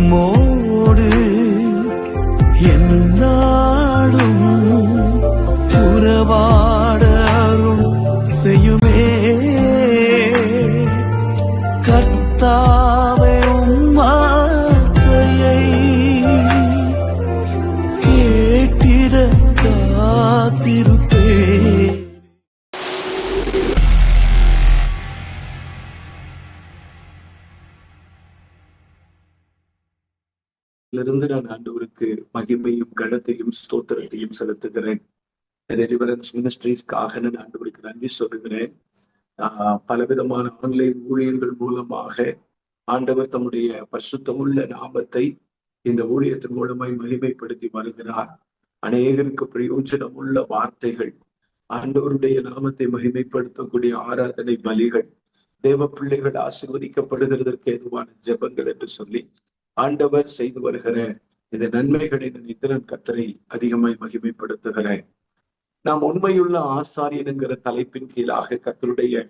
உம்மோடு என்னாலும் உறவாட அருள் செய்யுமே கர்த்தாவே. உம் வார்த்தையை கேட்டிட காத்திருப்பேன். இருந்து நான் ஆண்டவருக்கு மகிமையும் கனத்தையும் ஸ்தோத்திரத்தையும் செலுத்துகிறேன். டெலிவரன்ஸ் மினிஸ்ட்ரீஸ்க்காக நான் ஆண்டவருக்கு நன்றி சொல்லுகிறேன். பலவிதமான ஆன்லைன் ஊழியர்கள் மூலமாக ஆண்டவர் தம்முடைய பரிசுத்தமுள்ள நாமத்தை இந்த ஊழியத்தின் மூலமாய் மகிமைப்படுத்தி வருகிறார். அநேகருக்கு பிரயோஜனமுள்ள வார்த்தைகள், ஆண்டவருடைய நாமத்தை மகிமைப்படுத்தக்கூடிய ஆராதனை பலிகள், தேவ பிள்ளைகள் ஆசீர்வதிக்கப்படுகிறதற்கு ஏதுவான ஜெபங்கள் என்று சொல்லி ஆண்டவர் செய்து வருகிற இந்த நன்மைகளை நினைத்து நான் கர்த்தரை அதிகமாய் மகிமைப்படுத்துகிறேன். நாம் உண்மையுள்ள ஆசாரியன் என்கிற தலைப்பின் கீழாக கர்த்தருடைய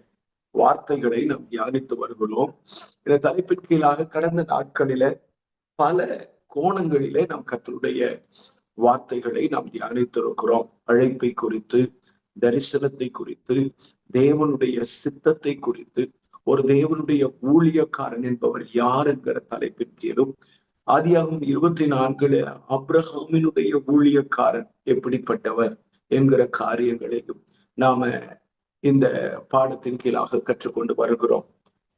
வார்த்தைகளை நாம் தியானித்து வருகிறோம். இந்த தலைப்பின் கீழாக கடந்த நாட்களில பல கோணங்களிலே நாம் கர்த்தருடைய வார்த்தைகளை நாம் தியானித்திருக்கிறோம். அழைப்பை குறித்து, தரிசனத்தை குறித்து, தேவனுடைய சித்தத்தை குறித்து, ஒரு தேவனுடைய ஊழியக்காரன் என்பவர் யார் என்கிற தலைப்பின் கீழும், ஆதியாகமம் 24 ஆபிரகாமினுடைய ஊழியக்காரன் எப்படிப்பட்டவர் என்கிற காரியங்களையும் நாம இந்த பாடத்தின் கீழாக கற்றுக்கொண்டு வருகிறோம்.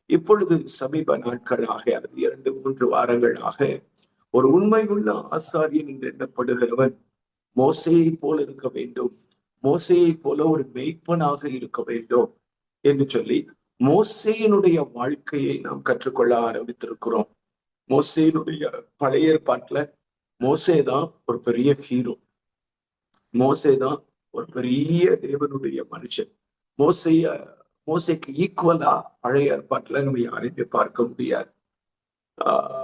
இப்பொழுது சமீப நாட்களாக அல்லது 2-3 வாரங்களாக ஒரு உண்மையுள்ள ஆசாரியன் என்று எண்ணப்படுகிறவன் மோசேயை போல இருக்க வேண்டும், மோசேயை போல ஒரு மெய்ப்பனாக இருக்க வேண்டும் என்று சொல்லி மோசேயினுடைய வாழ்க்கையை நாம் கற்றுக்கொள்ள ஆரம்பித்திருக்கிறோம். மோசேயினுடைய பழைய ஏற்பாட்டுல மோசேதான் ஒரு பெரிய ஹீரோ, மோசேதான் ஒரு பெரிய தேவனுடைய மனுஷன். மோசேக்கு ஈக்குவலா பழைய ஏற்பாட்டுல நம்ம யாரையுமே பார்க்க முடியாது.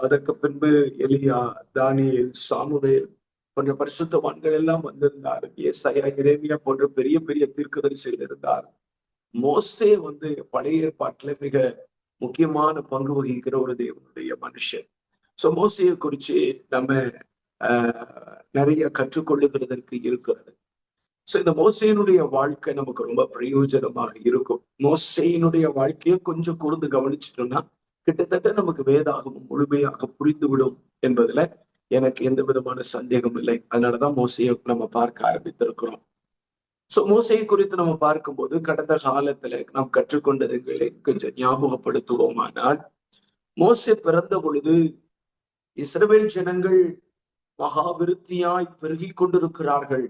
அதற்கு பின்பு எலியா, தானியேல், சாமுவேல் போன்ற பரிசுத்தவான்கள் எல்லாம் வந்திருந்தார். ஏசாயா, எரேமியா போன்ற பெரிய பெரிய தீர்க்கதரிசிகள் இருந்தார். மோசே பழைய ஏற்பாட்டுல மிக முக்கியமான பங்கு வகிக்கிற ஒரு தேவனுடைய மனுஷன். சோ மோசையை குறிச்சு நம்ம நிறைய கற்றுக்கொள்ளுகிறதற்கு இருக்கிறது. சோ இந்த மோசையினுடைய வாழ்க்கை நமக்கு ரொம்ப பிரயோஜனமாக இருக்கும். மோசையினுடைய வாழ்க்கையை கொஞ்சம் கூர்ந்து கவனிச்சிட்டோம்னா கிட்டத்தட்ட நமக்கு வேதாகமும் முழுமையாக புரிந்துவிடும் என்பதுல எனக்கு எந்த விதமான சந்தேகம் இல்லை. அதனாலதான் மோசையை நம்ம பார்க்க ஆரம்பித்திருக்கிறோம். சோ மோசையை குறித்து நம்ம பார்க்கும்போது கடந்த காலத்துல நாம் கற்றுக்கொண்டதுகளை கொஞ்சம் ஞாபகப்படுத்துவோமானால், மோசே பிறந்த பொழுது இஸ்ரவேல் ஜனங்கள் மகா விருத்தியாய் பெருகி கொண்டிருக்கிறார்கள்.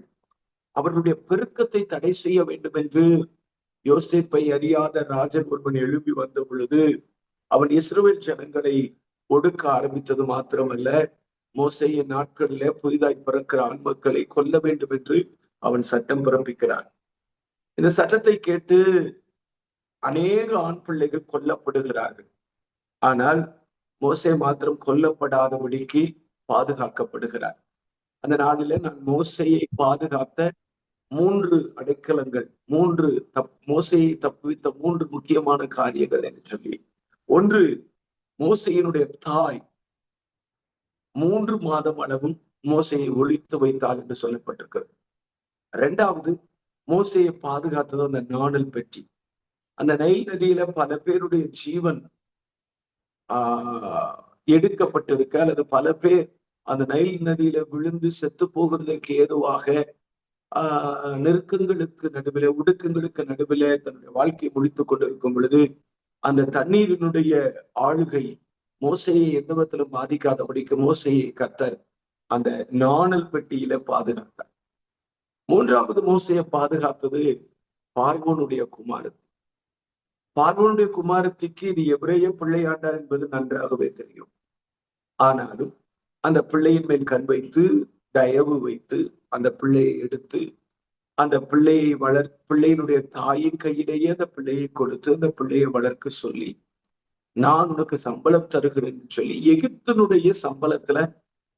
அவர்களுடைய பெருக்கத்தை தடை செய்ய வேண்டும் என்று யோசேப்பை அறியாத ராஜன் ஒருவன் எழுப்பி வந்த பொழுது அவன் இஸ்ரவேல் ஜனங்களை ஒடுக்க ஆரம்பித்தது மாத்திரமல்ல, மோசேயின் நாட்களில புதிதாய் பிறக்கிற ஆண் மக்களை கொல்ல வேண்டும் என்று அவன் சட்டம் பிறப்பிக்கிறான். இந்த சட்டத்தை கேட்டு அநேக ஆண் பிள்ளைகள் கொல்லப்படுகிறார்கள். ஆனால் மோசே மாத்திரம் கொல்லப்படாதபடிக்கு பாதுகாக்கப்படுகிறார். அந்த நாளில நான் மோசையை பாதுகாத்த 3 அடைக்கலங்கள், மோசையை தப்புவித்த 3 முக்கியமான காரியங்கள் என்று சொல்லி, ஒன்று, மோசையினுடைய தாய் 3 மாதம் அளவும் மோசையை ஒழித்து வைத்தாள் என்று சொல்லப்பட்டிருக்கிறது. 2வது, மோசையை பாதுகாத்தது அந்த நாணல் பெட்டி. அந்த நைல் நதியில பல பேருடைய ஜீவன் எடுக்கப்பட்டிருக்க, அல்லது பல பேர் அந்த நைல் நதியில விழுந்து செத்து போகிறதற்கு ஏதுவாக நெருக்கங்களுக்கு நடுவில், உடுக்கங்களுக்கு நடுவில் தன்னுடைய வாழ்க்கையை முடித்துக் கொண்டிருக்கும் பொழுது அந்த தண்ணீரினுடைய ஆளுகை மோசையை எந்த விதத்திலும் பாதிக்காதபடிக்கு மோசையை கர்த்தர் அந்த நாணல் பெட்டியில பாதுகாத்தார். 3வது மோசையை பாதுகாத்தது பார்வோனுடைய குமாரத்தி. பார்வோனுடைய குமாரத்திக்கு இது எபிரேய பிள்ளையாண்டார் என்பது நன்றாகவே தெரியும். ஆனாலும் அந்த பிள்ளையின் மேல் கண் வைத்து, தயவு வைத்து, அந்த பிள்ளையை எடுத்து, அந்த பிள்ளையினுடைய தாயின் கையிலேயே அந்த பிள்ளையை கொடுத்து அந்த பிள்ளையை வளர்க்க சொல்லி, நான் உனக்கு சம்பளம் தருகிறேன்னு சொல்லி எகிப்தினுடைய சம்பளத்துல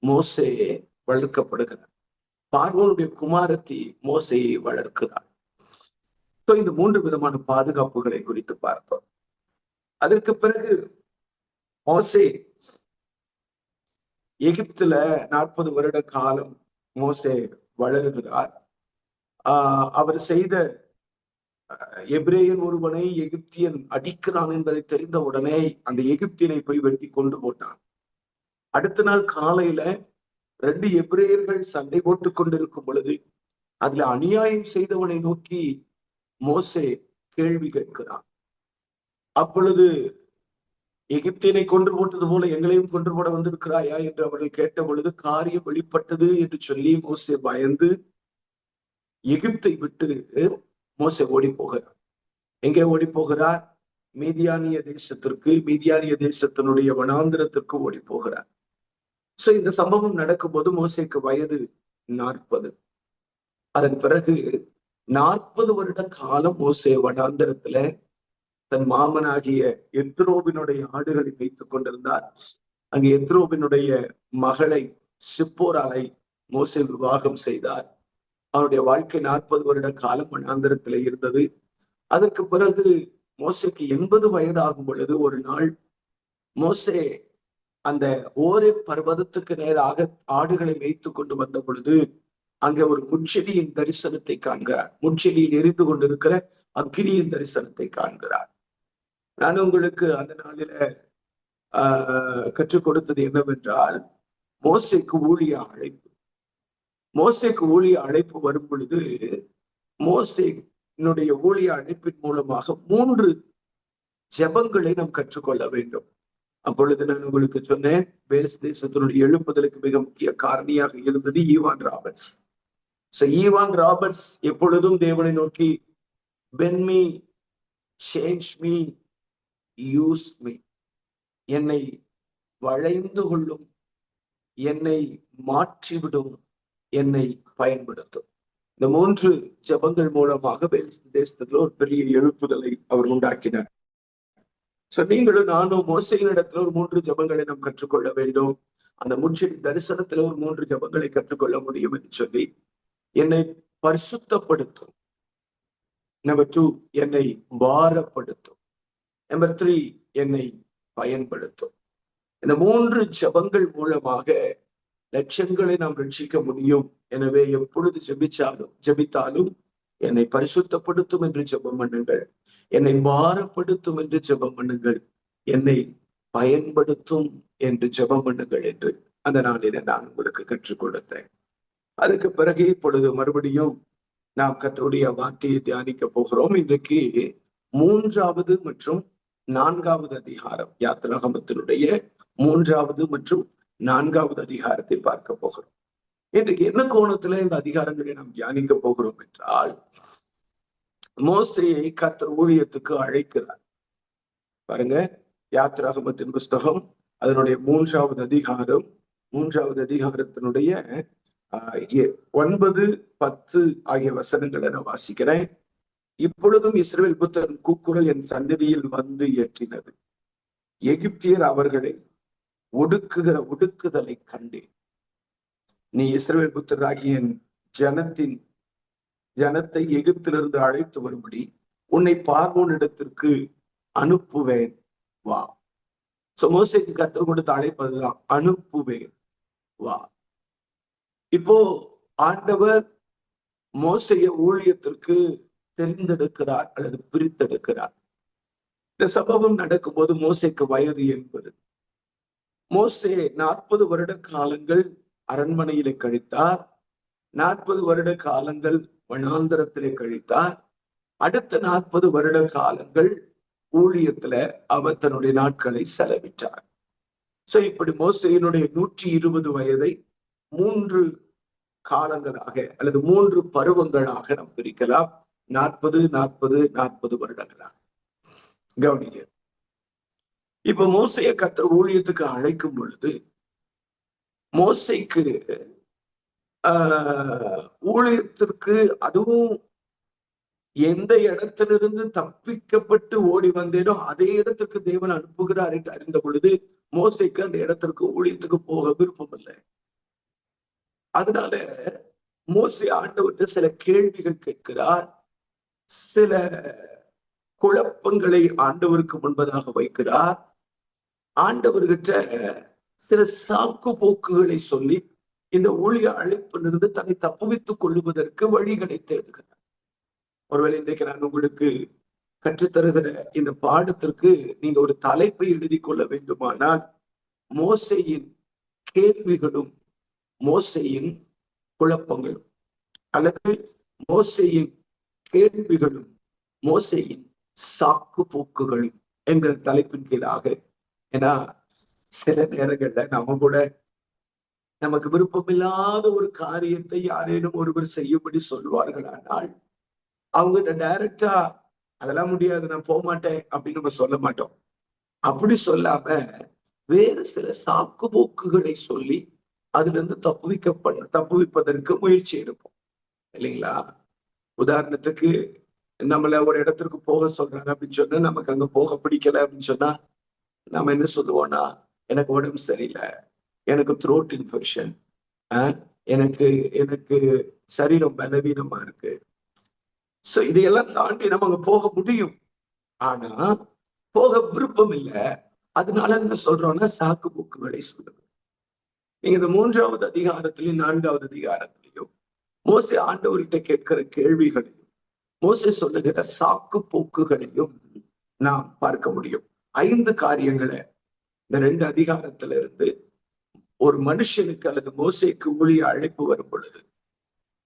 மோசேயே வளர்க்கப்படுகிறார். பார்வோனுடைய குமாரத்தி மோசையை வளர்க்கிறார். இந்த 3 விதமான பாதுகாப்புகளை குறித்து பார்ப்போம். அதற்கு பிறகு மோசே எகிப்துல 40 வருட காலம் மோசே வளருகிறார். அவர் செய்த எபிரேயன் ஒருவனை எகிப்தியன் அடிக்கிறான் என்பதை தெரிந்த உடனே அந்த எகிப்தியனை போய் வெட்டி கொண்டு போட்டான். அடுத்த நாள் காலையில 2 எபிரேயர்கள் சண்டை போட்டுக் கொண்டிருக்கும் பொழுது அதுல அநியாயம் செய்தவனை நோக்கி மோசே கேள்வி கேட்கிறான். அப்பொழுது எகிப்தியனை கொன்று போட்டது போல எங்களையும் கொன்று போட வந்திருக்கிறாயா என்று அவர்கள் கேட்ட பொழுது காரியம் வெளிப்பட்டது என்று சொல்லி மோசே பயந்து எகிப்தை விட்டு மோசே ஓடி போகிறார். எங்கே ஓடி போகிறார்? மீதியானிய தேசத்திற்கு, மீதியானிய தேசத்தினுடைய வனாந்திரத்திற்கு ஓடி போகிறார். சோ இந்த சம்பவம் நடக்கும் போது மோசேக்கு வயது 40. அதன் பிறகு 40 வருட காலம் மோசே வனாந்திரத்துல தன் மாமனாகிய எத்ரோவினுடைய ஆடுகளை வைத்துக் கொண்டிருந்தார். அங்கே எத்ரோவினுடைய மகளை சிப்போராலை மோசே விவாகம் செய்தார். அவருடைய வாழ்க்கை 40 வருட காலம் வனாந்திரத்திலே இருந்தது. அதற்கு பிறகு மோசேக்கு 80 வயதாகும் பொழுது ஒரு நாள் மோசே அந்த ஓரே பர்வதத்துக்கு நேராக ஆடுகளை மேய்த்து கொண்டு வந்த பொழுது அங்கே ஒரு முட்செடியின் தரிசனத்தை காண்கிறார். முட்செடியில் எரிந்து கொண்டிருக்கிற அக்கினியின் தரிசனத்தை காண்கிறார். நான் உங்களுக்கு அந்த நாளில கற்றுக் கொடுத்தது என்னவென்றால், மோசேக்கு ஊழிய அழைப்பு. மோசேக்கு ஊழிய அழைப்பு வரும் பொழுது மோசேனுடைய ஊழிய அழைப்பின் மூலமாக 3 ஜெபங்களை நாம் கற்றுக்கொள்ள வேண்டும். அப்பொழுது நான் உங்களுக்கு சொன்னேன், வேல்ஸ் தேசத்தினுடைய எழுப்புதலுக்கு மிக முக்கிய காரணியாக இருந்தது ஈவான் ராபர்ட்ஸ். ஈவான் ராபர்ட்ஸ் எப்பொழுதும் தேவனை நோக்கி bend me, change me, use me, என்னை வளைந்து கொள்ளும், என்னை மாற்றிவிடும், என்னை பயன்படுத்தும். இந்த 3 ஜெபங்கள் மூலமாக வேல்ஸ் தேசத்துல ஒரு பெரிய எழுப்புதலை அவர் உண்டாக்கினார். நீங்களும் நானும் மோசேயின் இடத்துல ஒரு 3 ஜெபங்களை நாம் கற்றுக்கொள்ள வேண்டும். அந்த முட்செடி தரிசனத்துல ஒரு 3 ஜெபங்களை கற்றுக்கொள்ள முடியும் என்று சொல்லி, என்னை பரிசுத்தப்படுத்தும். நம்பர் 2, என்னை பாரப்படுத்தும். நம்பர் 3, என்னை பயன்படுத்தும். இந்த 3 ஜெபங்கள் மூலமாக லட்சங்களை நாம் ரட்சிக்க முடியும். எனவே எப்பொழுது ஜெபித்தாலும் என்னை பரிசுத்தப்படுத்தும் என்று ஜெபம் பண்ணுங்கள், என்னை பாரப்படுத்தும் என்று ஜெபம் பண்ணுங்கள், என்னை பயன்படுத்தும் என்று ஜெபம் பண்ணுங்கள் என்று அந்த நாளில நான் உங்களுக்கு கற்றுக் கொடுத்தேன். அதுக்கு பிறகு இப்பொழுது மறுபடியும் நாம் கர்த்தருடைய வார்த்தையை தியானிக்க போகிறோம். இன்றைக்கு 3வது மற்றும் 4வது அதிகாரம், யாத்திராகமத்தினுடைய 3வது மற்றும் 4வது அதிகாரத்தை பார்க்க போகிறோம். இன்றைக்கு என்ன கோணத்துல இந்த அதிகாரங்களை நாம் தியானிக்க போகிறோம் என்றால், மோசேயை கர்த்தர் ஊழியத்துக்கு அழைக்கிறார். பாருங்க, யாத்திராகமத்தின் புஸ்தகம் அதனுடைய 3வது அதிகாரம், 3வது அதிகாரத்தினுடைய 9, 10 ஆகிய வசனங்களை நான் வாசிக்கிறேன். இப்பொழுதும் இஸ்ரவேல் புத்திரன் கூக்குரல் என் சந்நிதியில் வந்து ஏற்றினது. எகிப்தியர் அவர்களை ஒடுக்குதலை கண்டேன். நீ இஸ்ரவேல் புத்திரராகிய என் ஜனத்தை எகிப்திலிருந்து அழைத்து வரும்படி உன்னை பார்வோனிடத்திற்கு அனுப்புவேன், வா. மோசேக்கு கர்த்தர் கொடுத்த அழைப்பதுதான், அனுப்புவேன், வா. இப்போ ஆண்டவர் மோசேய ஊழியத்திற்கு தெரிந்தெடுக்கிறார் அல்லது பிரித்தெடுக்கிறார். இந்த சம்பவம் நடக்கும்போது மோசேக்கு வயது 80. மோசே 40 வருட காலங்கள் அரண்மனையிலே கழித்தார். 40 வருட காலங்கள் வனாந்தரத்திலே கழித்தார். அடுத்த 40 வருட காலங்கள் ஊழியத்துல அவர் தன்னுடைய நாட்களை செலவிட்டார். இப்படி மோசேயினுடைய 120 வயதை 3 காலங்களாக அல்லது 3 பருவங்களாக நாம் பிரிக்கலாம். 40, 40, 40 வருடங்களாக. கவனிங்க, இப்ப மோசேயை கர்த்தர் ஊழியத்துக்கு அழைக்கும் பொழுது மோசேக்கு ஊழியத்திற்கு, அதுவும் எந்த இடத்திலிருந்து தப்பிக்கப்பட்டு ஓடி வந்தேனோ அதே இடத்துக்கு தேவன் அனுப்புகிறார் என்று அறிந்த பொழுது மோசேக்கு அந்த இடத்திற்கு ஊழியத்துக்கு போக விருப்பம் இல்லை. அதனால மோசே ஆண்டவர்கிட்ட சில கேள்விகள் கேட்கிறார், சில குழப்பங்களை ஆண்டவருக்கு முன்பதாக வைக்கிறார். ஆண்டவர்கிட்ட சில சாக்கு போக்குகளை சொல்லி இந்த ஊழிய அழைப்பிலிருந்து தன்னை தப்புவித்துக் கொள்ளுவதற்கு வழிகளை தேடுகிறார். ஒருவேளை இன்றைக்கு நான் உங்களுக்கு கற்றுத்தருகிற இந்த பாடத்திற்கு நீங்க ஒரு தலைப்பை எழுதி கொள்ள வேண்டுமானால், மோசேயின் கேள்விகளும் மோசேயின் குழப்பங்களும், அல்லது மோசேயின் கேள்விகளும் மோசேயின் சாக்கு போக்குகளும் என்கிற தலைப்பின் கீழாக. ஏன்னா சில நேரங்கள்ல நம்ம கூட நமக்கு விருப்பமில்லாத ஒரு காரியத்தை யாரேனும் ஒருவர் செய்யும்படி சொல்வார்களானால் அவங்க டைரக்டா அதெல்லாம் முடியாது, நான் போக மாட்டேன் அப்படின்னு நம்ம சொல்ல மாட்டோம். அப்படி சொல்லாம வேறு சில சாக்கு போக்குகளை சொல்லி அதுல இருந்து தப்புவிப்பதற்கு முயற்சி எடுப்போம் இல்லைங்களா? உதாரணத்துக்கு நம்மள ஒரு இடத்திற்கு போக சொல்றாங்க அப்படின்னு சொன்னா, நமக்கு அங்க போக பிடிக்கல அப்படின்னு சொன்னா நம்ம என்ன சொல்லுவோம்னா, எனக்கு உடம்பு சரியில்லை, எனக்கு த்ரோட் இன்ஃபெக்ஷன், எனக்கு எனக்கு சரீரம் பலவீனமா இருக்கு. சோ இதையெல்லாம் தாண்டி நம்ம அங்க போக முடியும், ஆனா போக விருப்பம் இல்லை. அதனால என்ன சொல்றோம்னா சாக்கு போக்குகளை சொல்லுது. நீங்க இந்த 3வது அதிகாரத்திலையும் 4வது அதிகாரத்திலையும் மோசே ஆண்டவர்கிட்ட கேட்கிற கேள்விகளையும் மோசே சொல்லுகிற சாக்கு போக்குகளையும் நாம் பார்க்க முடியும். 5 காரியங்களை இந்த 2 அதிகாரத்துல இருந்து ஒரு மனுஷனுக்கு அல்லது மோசேக்கு ஊழிய அழைப்பு வரும் பொழுது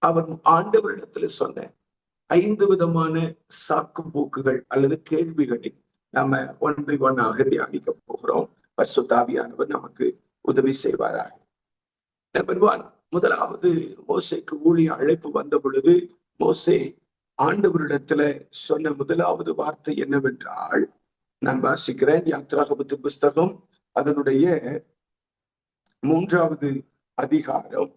அவர் ஆண்டவரிடத்துல சொன்ன 5 விதமான சாக்கு போக்குகள் அல்லது கேள்விகளை நம்ம 1 by 1 ஆக தியானிக்க போகிறோம். பரிசுத்த ஆவியானவர் நமக்கு உதவி செய்வாராக. நம்பர் 1, முதலாவது மோசேக்கு ஊழிய அழைப்பு வந்த பொழுது மோசே ஆண்டவரிடத்துல சொன்ன முதலாவது வார்த்தை என்னவென்றால், நான் வாசிக்கிறேன். யாத்திராகமத்தின் புஸ்தகம் அதனுடைய 3வது அதிகாரம்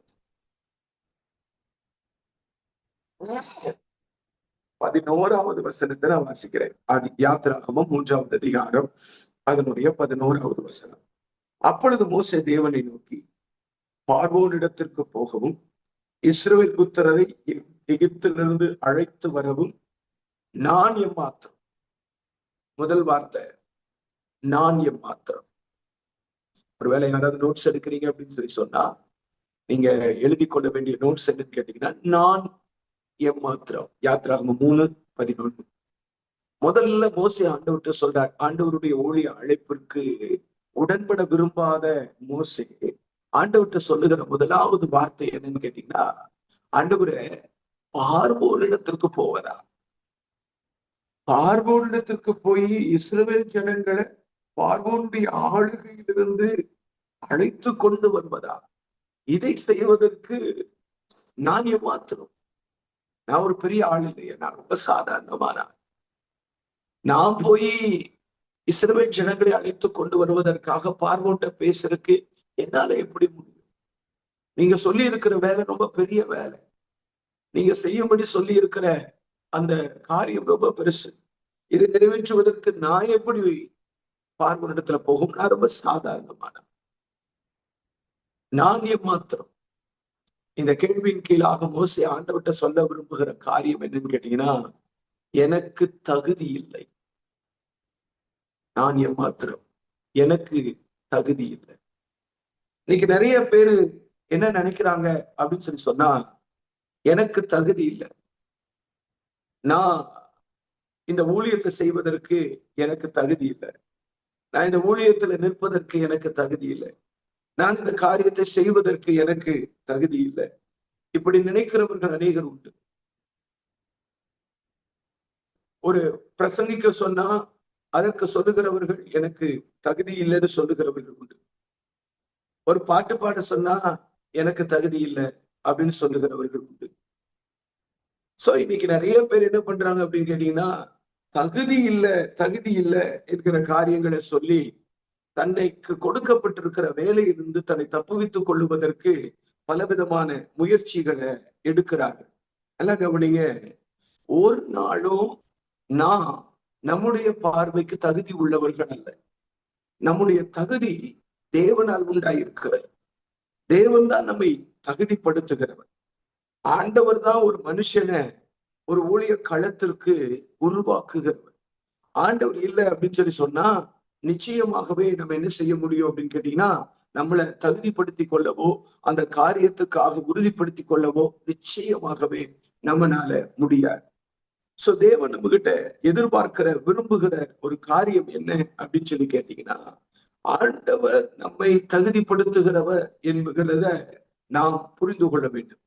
11வது வசனத்தை நான் வாசிக்கிறேன். யாத்திராகமம் 3வது அதிகாரம் அதனுடைய 11வது வசனம். அப்பொழுது மோசே தேவனை நோக்கி, பார்வோனிடத்திற்கு போகவும் இஸ்ரவேல் புத்திரரை எகிப்திலிருந்து அழைத்து வரவும் நான் எம்மாத்திரம். முதல் வார்த்தை நான் எம்மாத்திரம். ஒருவேளை யாராவது நோட்ஸ் எடுக்கிறீங்க அப்படின்னு சொல்லி சொன்னா, நீங்க எழுதி கொள்ள வேண்டிய நோட்ஸ் என்னன்னு கேட்டீங்கன்னா, நான் எம்மாத்திரம். யாத்திராகமம் 3:11. முதல்ல மோசே ஆண்டவர்கிட்ட சொல்றார். ஆண்டவருடைய ஊழிய அழைப்பிற்கு உடன்பட விரும்பாத மோசே ஆண்டவர்கிட்ட சொல்லுகிற முதலாவது வார்த்தை என்னன்னு கேட்டீங்கன்னா, ஆண்டவரே, பார்வோனிடத்திற்கு போவதா? பார்வோனிடத்திற்கு போய் இஸ்ரவேல் ஜனங்களை பார்வோனுடைய ஆளுகையிலிருந்து அழைத்து கொண்டு வருவதா? இதை செய்வதற்கு நான் எம்மாத்திரம்? நான் ஒரு பெரிய ஆள் இல்லையே, நான் ரொம்ப சாதாரணமான. நான் போய் இஸ்ரவேல் ஜனங்களை அழைத்து கொண்டு வருவதற்காக பார்வோன்ட்ட பேசுறதுக்கு என்னால எப்படி முடியும்? நீங்க சொல்லி இருக்கிற வேலை ரொம்ப பெரிய வேலை. நீங்க செய்யும்படி சொல்லி இருக்கிற அந்த காரியம் ரொம்ப பெருசு. இதை நிறைவேற்றுவதற்கு நான் எப்படி பார்வோனிடத்துல போகும்? நான் ரொம்ப சாதாரணமான. நான் எம்மாத்திரம்? இந்த கேள்வியின் கீழாக மோசே ஆண்டவர்கிட்ட சொல்ல விரும்புகிற காரியம் என்னன்னு கேட்டீங்கன்னா, எனக்கு தகுதி இல்லை. நான் எம்மாத்திரம், எனக்கு தகுதி இல்லை. இன்னைக்கு நிறைய பேரு என்ன நினைக்கிறாங்க அப்படின்னு சொல்லி சொன்னா, எனக்கு தகுதி இல்லை, நான் இந்த ஊழியத்தை செய்வதற்கு எனக்கு தகுதி இல்லை, நான் இந்த ஊழியத்துல நிற்பதற்கு எனக்கு தகுதி இல்லை, நான் இந்த காரியத்தை செய்வதற்கு எனக்கு தகுதி இல்லை. இப்படி நினைக்கிறவர்கள் அநேகர் உண்டு. ஒரு பிரசங்கிக்க சொன்னா அதற்கு சொல்லுகிறவர்கள் எனக்கு தகுதி இல்லைன்னு சொல்லுகிறவர்கள் உண்டு. ஒரு பாட்டு பாட சொன்னா எனக்கு தகுதி இல்லை அப்படின்னு சொல்லுகிறவர்கள் உண்டு. சோ இன்னைக்கு நிறைய பேர் என்ன பண்றாங்க அப்படின்னு கேட்டீங்கன்னா, தகுதி இல்லை என்கிற காரியங்களை சொல்லி தன்னைக்கு கொடுக்கப்பட்டிருக்கிற வேலையிலிருந்து தன்னை தப்புவித்துக் கொள்ளுவதற்கு பலவிதமான முயற்சிகளை எடுக்கிறார்கள். எல்லாம் கவனிங்க, ஒரு நாளும் நான் நம்முடைய பார்வைக்கு தகுதி உள்ளவர்கள் அல்ல. நம்முடைய தகுதி தேவனால் உண்டாயிருக்கிறது. தேவன் தான் நம்மை தகுதிப்படுத்துகிறவர். ஆண்டவர் தான் ஒரு மனுஷனை ஒரு ஊழிய களத்திற்கு உருவாக்குகிறவர். ஆண்டவர் இல்லை அப்படின்னு சொல்லி சொன்னா நிச்சயமாகவே நம்ம என்ன செய்ய முடியும் அப்படின்னு கேட்டீங்கன்னா, நம்மளை தகுதிப்படுத்திக் கொள்ளவோ அந்த காரியத்துக்காக உறுதிப்படுத்திக் கொள்ளவோ நிச்சயமாகவே நம்மனால முடியாது. சோ தேவன் நம்ம கிட்ட எதிர்பார்க்கிற விரும்புகிற ஒரு காரியம் என்ன அப்படின்னு சொல்லி கேட்டீங்கன்னா, ஆண்டவர் நம்மை தகுதிப்படுத்துகிறவர் என்கிறத நாம் புரிந்து கொள்ள வேண்டும்.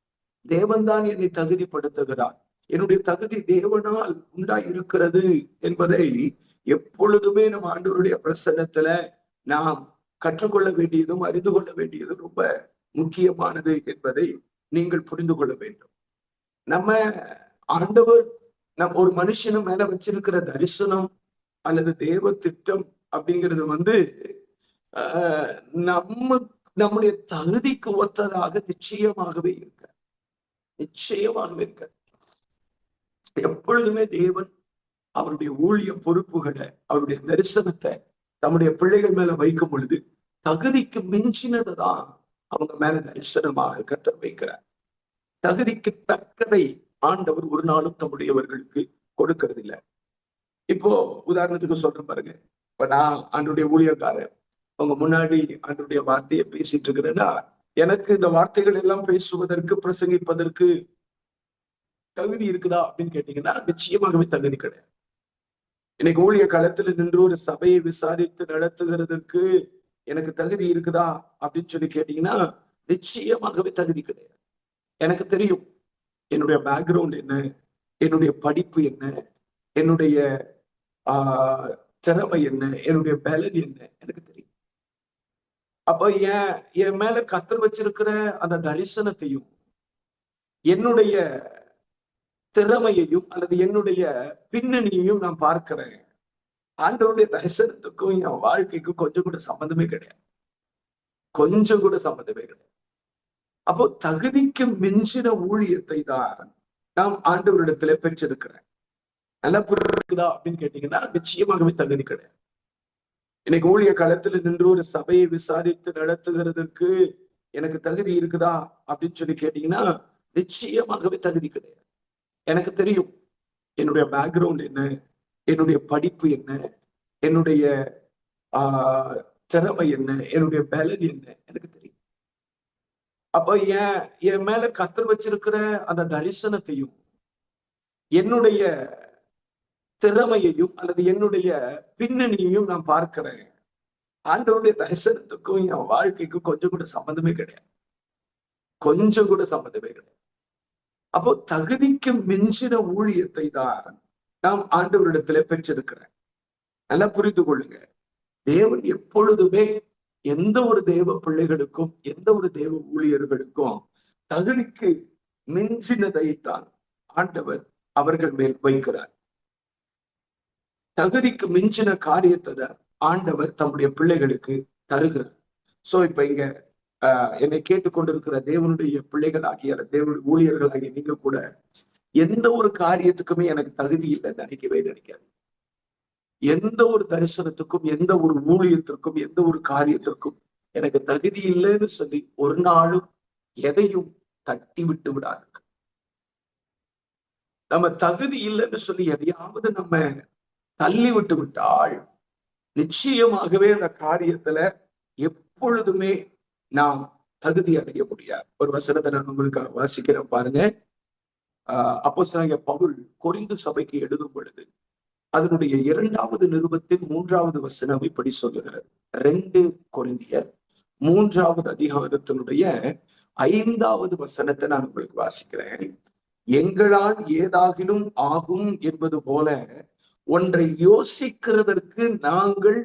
தேவன் தான் என்னை தகுதிப்படுத்துகிறார், என்னுடைய தகுதி தேவனால் உண்டாயிருக்கிறது என்பதை எப்பொழுதுமே நம்ம ஆண்டவருடைய பிரசன்னத்துல நாம் கற்றுக்கொள்ள வேண்டியதும் அறிந்து கொள்ள வேண்டியதும் ரொம்ப முக்கியமானது என்பதை நீங்கள் புரிந்து கொள்ள வேண்டும். நம்ம ஆண்டவர் ஒரு மனுஷனும் மேல வச்சிருக்கிற தரிசனம் அல்லது தேவ திட்டம் அப்படிங்கிறது நம்முடைய தகுதிக்கு ஒத்ததாக நிச்சயமாகவே இருக்க. எப்பொழுதுமே தேவன் அவருடைய ஊழிய பொறுப்புகளை, அவருடைய தரிசனத்தை தம்முடைய பிள்ளைகள் மேல வைக்கும் பொழுது தகுதிக்கு மிஞ்சினதை தான் அவங்க மேல தரிசனமாக கர்த்தர் வைக்கிறார். தகுதிக்கு தக்கதை ஆண்டவர் ஒரு நாளும் தம்முடையவர்களுக்கு கொடுக்கறது இல்லை. இப்போ உதாரணத்துக்கு சொல்றேன் பாருங்க, இப்ப நான் ஆண்டுடைய ஊழியக்காரன் உங்க முன்னாடி ஆண்டுடைய வார்த்தையை பேசிட்டு இருக்கிறேன்னா, எனக்கு இந்த வார்த்தைகள் எல்லாம் பேசுவதற்கு பிரசங்கிப்பதற்கு தகுதி இருக்குதா அப்படின்னு கேட்டீங்கன்னா நிச்சயமாகவே தகுதி கிடையாது. இன்னைக்கு ஊழிய காலத்துல நின்று ஒரு சபையை விசாரித்து நடத்துகிறதுக்கு எனக்கு தகுதி இருக்குதா அப்படின்னு சொல்லி கேட்டீங்கன்னா நிச்சயமாகவே தகுதி கிடையாது. எனக்கு தெரியும் என்னுடைய பேக்ரவுண்ட் என்ன, என்னுடைய படிப்பு என்ன, என்னுடைய திறமை என்ன, என்னுடைய பலன் என்ன எனக்கு தெரியும். அப்ப என் மேல கர்த்தர் வச்சிருக்கிற அந்த தரிசனத்தையும் என்னுடைய திறமையையும் அல்லது என்னுடைய பின்னணியையும் நான் பார்க்கிறேன். ஆண்டவருடைய தரிசனத்துக்கும் என் வாழ்க்கைக்கும் கொஞ்சம் கூட சம்மந்தமே கிடையாது. அப்போ தகுதிக்கு மிஞ்சின ஊழியத்தை தான் நாம் ஆண்டவரிடத்துல பெற்றிருக்கிறேன். நல்லா புரியுதா அப்படின்னு கேட்டீங்கன்னா நிச்சயமாகவே தகுதி கிடையாது. இன்னைக்கு ஊழிய காலத்துல நின்று ஒரு சபையை விசாரித்து நடத்துகிறதுக்கு எனக்கு தகுதி இருக்குதா அப்படின்னு சொல்லி கேட்டீங்கன்னா நிச்சயமாகவே தகுதி கிடையாது. எனக்கு தெரியும் என்னுடைய பேக்ரவுண்ட் என்ன, என்னுடைய படிப்பு என்ன, என்னுடைய திறமை என்ன, என்னுடைய பலன் என்ன எனக்கு தெரியும். அப்ப என் மேல கர்த்தர் வச்சிருக்கிற அந்த தரிசனத்தையும் என்னுடைய திறமையையும் அல்லது என்னுடைய பின்னணியையும் நான் பார்க்கிறேன். ஆண்டவருடைய தரிசனத்துக்கும் என் வாழ்க்கைக்கும் கொஞ்சம் கூட சம்மந்தமே கிடையாது. அப்போ தகுதிக்கு மிஞ்சின ஊழியத்தை தான் நாம் ஆண்டவரிடத்துல பெற்றிருக்கிறேன். நல்லா புரிந்து கொள்ளுங்க, தேவன் எப்பொழுதுமே எந்த ஒரு தேவ பிள்ளைகளுக்கும் எந்த ஒரு தேவ ஊழியர்களுக்கும் தகுதிக்கு மிஞ்சினதைத்தான் ஆண்டவர் அவர்கள் மேல் வைக்கிறார். தகுதிக்கு மிஞ்சின காரியத்தை ஆண்டவர் தம்முடைய பிள்ளைகளுக்கு தருகிறார். சோ இப்ப இங்க என்னை கேட்டுக்கொண்டிருக்கிற தேவனுடைய பிள்ளைகள் ஆகிய தேவனுடைய ஊழியர்கள் ஆகிய நீங்க கூட எந்த ஒரு காரியத்துக்குமே எனக்கு தகுதி இல்லைன்னு நினைக்காது. எந்த ஒரு தரிசனத்துக்கும் எந்த ஒரு ஊழியத்திற்கும் எந்த ஒரு காரியத்திற்கும் எனக்கு தகுதி இல்லைன்னு சொல்லி ஒரு நாளும் எதையும் தட்டி விட்டு விடாது. நம்ம தகுதி இல்லைன்னு சொல்லி எதையாவது நம்ம தள்ளி விட்டு விட்டால் நிச்சயமாகவே அந்த காரியத்துல எப்பொழுதுமே நாம் தகுதி அடைய முடியாது. ஒரு வசனத்தை நான் உங்களுக்கு வாசிக்கிறேன் பாருங்க. அப்போஸ்தலனாகிய பவுல் கொரிந்து சபைக்கு எழுதும் பொழுது அதனுடைய 2வது நிருபத்தின் 3வது வசனம் இப்படி சொல்லுகிறது. 2 கொரிந்தியர் 3வது அதிகாரத்தினுடைய 5வது வசனத்தை நான் உங்களுக்கு வாசிக்கிறேன். எங்களால் ஏதாகிலும் ஆகும் என்பது போல ஒன்றை யோசிக்கிறதற்கு நாங்கள்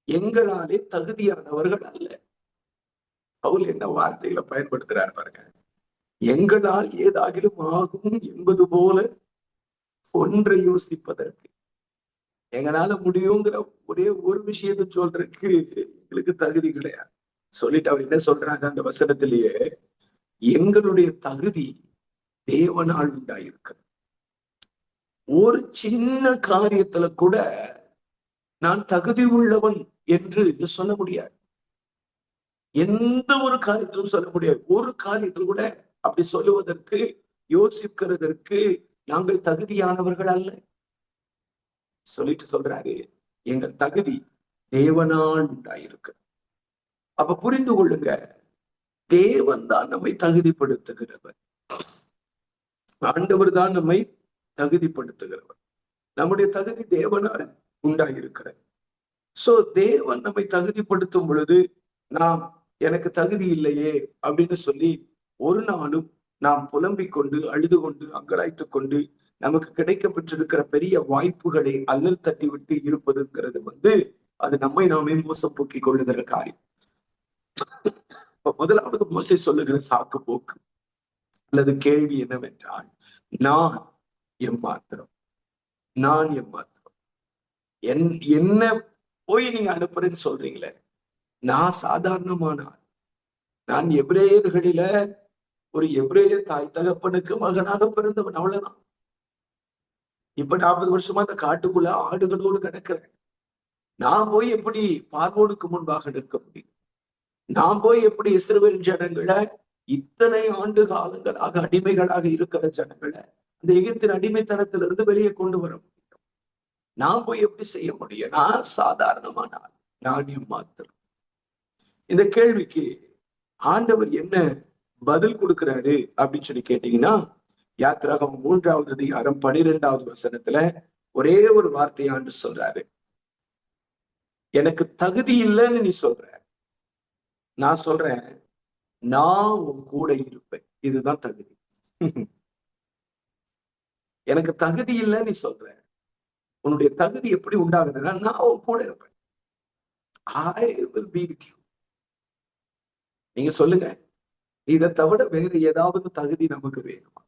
எங்களாலே தகுதியானவர்கள் அல்ல. பவுல் என்ன வார்த்தைகளை பயன்படுத்துறார் பாருங்க. எங்களால் ஏதாகிலும் ஆகும் என்பது போல ஒன்றை யோசிப்பதற்கு எங்களால முடியுங்கிற ஒரே ஒரு விஷயத்தை சொல்றதுக்கு எங்களுக்கு தகுதி கிடையாது. சொல்லிட்டு அவர் என்ன சொல்றாங்க அந்த வசனத்திலேயே, எங்களுடைய தகுதி தேவனால் உண்டாயிருக்கு. ஒரு சின்ன காரியத்துல கூட நான் தகுதி உள்ளவன் என்று சொல்ல முடியாது. எந்த ஒரு காரியத்திலும் சொல்ல முடியாது. ஒரு காரியத்தில் கூட அப்படி சொல்லுவதற்கு யோசிக்கிறதற்கு நாங்கள் தகுதியானவர்கள் அல்ல. சொல்லிட்டு சொல்றாரு, எங்கள் தகுதி தேவனால் உண்டாயிருக்கு. அப்ப புரிந்து கொள்ளுங்க, தேவன் தான் நம்மை தகுதிப்படுத்துகிறவர். ஆண்டவர் தான் நம்மை தகுதிப்படுத்துகிறவர். நம்முடைய தகுதி தேவனால் உண்டாயிருக்கிறது. சோ தேவன் நம்மை தகுதிப்படுத்தும் பொழுது நாம் எனக்கு தகுதி இல்லையே அப்படின்னு சொல்லி ஒரு நாளும் நாம் புலம்பிக் கொண்டு அழுது கொண்டு அங்கலாய்த்துக் கொண்டு நமக்கு கிடைக்கப்பட்டிருக்கிற பெரிய வாய்ப்புகளை அல்லல் தட்டி விட்டு இருப்பதுங்கிறது அது நம்மை நாமே மோசம் போக்கிக் கொள்ளுகிற காரியம். முதலாவது மோசே சொல்லுகிற சாக்கு போக்கு அல்லது கேள்வி என்னவென்றால், நான் எம்மாத்திரம், நான் எம்மாத்திரம், என்ன போய் நீங்க அனுப்புறேன்னு சொல்றீங்களே, நான் சாதாரணமான ஆள். நான் எபிரேயர்களில ஒரு எபிரேய தாய் தகப்பனுக்கு மகனாக பிறந்தவன், அவ்வளவுதான். இப்ப 40 வருஷமா அந்த காட்டுக்குள்ள ஆடுகளோடு கிடக்கிறேன். நான் போய் எப்படி பார்வோனுக்கு முன்பாக நிற்க முடியும்? நான் போய் எப்படி இஸ்ரவேல் ஜனங்களை, இத்தனை ஆண்டு காலங்களாக அடிமைகளாக இருக்கிற ஜனங்களை அந்த எகிப்தின் அடிமைத்தனத்திலிருந்து வெளியே கொண்டு வர முடியும்? நான் போய் எப்படி செய்ய முடியும்? நான் சாதாரணமான ஆள், நான் எம்மாத்திரம். இந்த கேள்விக்கு ஆண்டவர் என்ன பதில் கொடுக்கிறாரு அப்படின்னு சொல்லி கேட்டீங்கன்னா, யாத்திராகமம் 3வது அதிகாரம் 12வது வசனத்துல ஒரே ஒரு வார்த்தையை ஆண்டு சொல்றாரு. எனக்கு தகுதி இல்லைன்னு நீ சொல்ற, நான் சொல்றேன் நான் உன் கூட இருப்பேன். இதுதான் தகுதி. எனக்கு தகுதி இல்லைன்னு நீ சொல்ற, உன்னுடைய தகுதி எப்படி உண்டாகுதுன்னா, நான் உன் கூட இருப்பேன். I will be with you. நீங்க சொல்லுங்க, இதை தவிர வேறு ஏதாவது தகுதி நமக்கு வேணுமா?